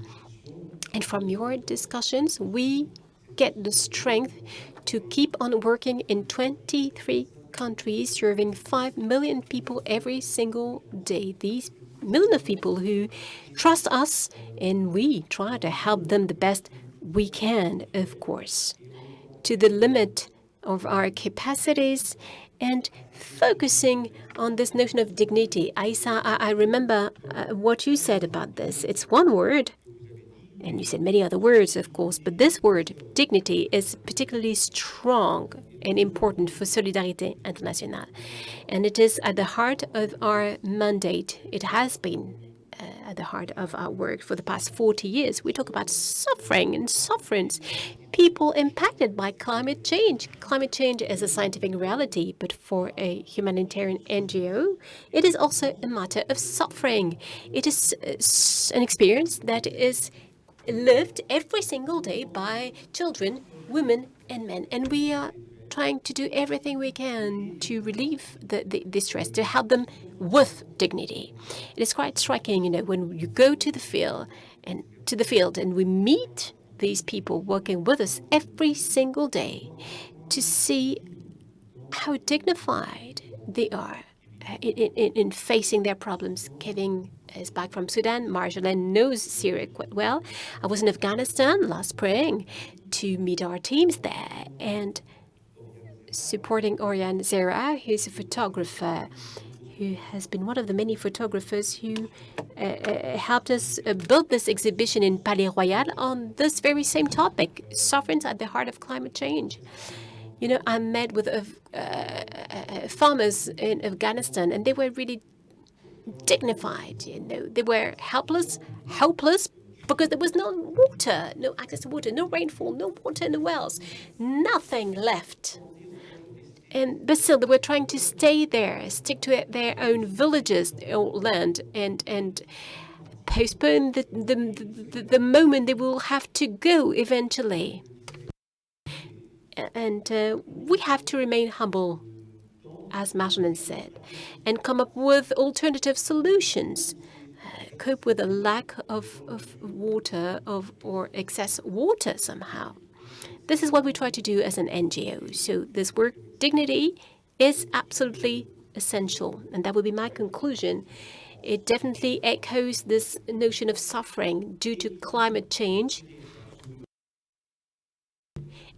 Speaker 2: And from your discussions, we get the strength to keep on working in 23 countries, serving 5 million people every single day. These millions of people who trust us, and we try to help them the best we can, of course, to the limit of our capacities, and focusing on this notion of dignity. Aïssa, I remember what you said about this. It's one word, and you said many other words, of course, but this word, dignity, is particularly strong and important for Solidarité Internationale. And it is at the heart of our mandate. It has been at the heart of our work for the past 40 years. We talk about suffering and sufferance, people impacted by climate change. Climate change is a scientific reality, but for a humanitarian NGO, it is also a matter of suffering. It is an experience that is lived every single day by children, women, and men. And we are trying to do everything we can to relieve the stress, to help them with dignity. It is quite striking, when you go to the field and we meet these people working with us every single day, to see how dignified they are, in facing their problems. Kevin is back from Sudan. Marjolaine knows Syria quite well. I was in Afghanistan last spring to meet our teams there and supporting Oriane Zera, who's a photographer, who has been one of the many photographers who helped us build this exhibition in Palais Royal on this very same topic, sovereigns at the heart of climate change. You know, I met with farmers in Afghanistan, and they were really dignified. You know, they were hopeless, because there was no water, no access to water, no rainfall, no water in the wells, nothing left. But still, they were trying to stay there, stick to their own villages, their own land, and postpone the moment they will have to go eventually. And we have to remain humble, as Marjolaine said, and come up with alternative solutions, cope with a lack of water or excess water somehow. This is what we try to do as an NGO. So this work, dignity, is absolutely essential. And that would be my conclusion. It definitely echoes this notion of suffering due to climate change.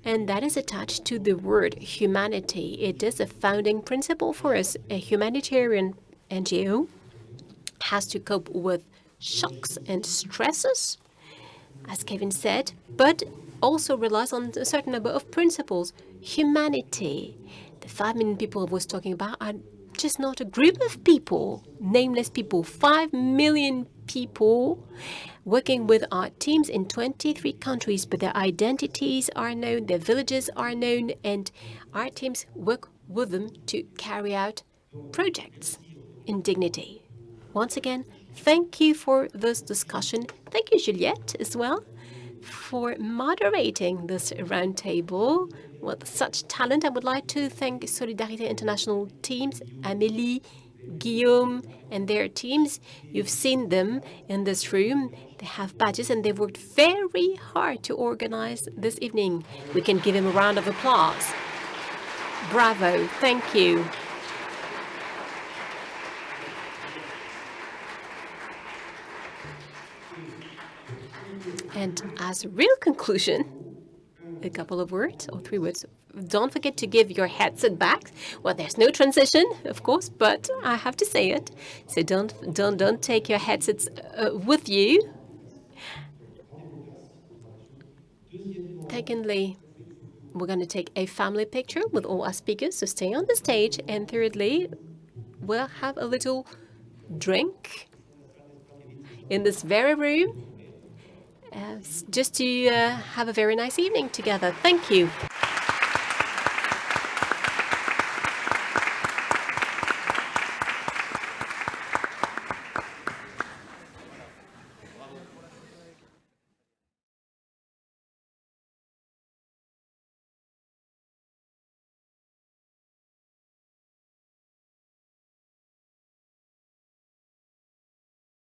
Speaker 2: And that is attached to the word humanity. It is a founding principle for us. A humanitarian NGO has to cope with shocks and stresses, as Kevin said, but also relies on a certain number of principles. Humanity. The 5 million people I was talking about are just not a group of people, nameless people. 5 million people working with our teams in 23 countries, but their identities are known, their villages are known, and our teams work with them to carry out projects in dignity. Once again, thank you for this discussion. Thank you, Juliette, as well, for moderating this roundtable with such talent. I would like to thank Solidarité International teams, Amélie, Guillaume, and their teams. You've seen them in this room. They have badges and they've worked very hard to organize this evening. We can give them a round of applause. Bravo. Thank you. And as a real conclusion, a couple of words or 3 words. Don't forget to give your headset back. Well, there's no transition, of course, but I have to say it. So don't take your headsets with you. Secondly, we're going to take a family picture with all our speakers, so stay on the stage. And thirdly, we'll have a little drink in this very room, just to have a very nice evening together. Thank you.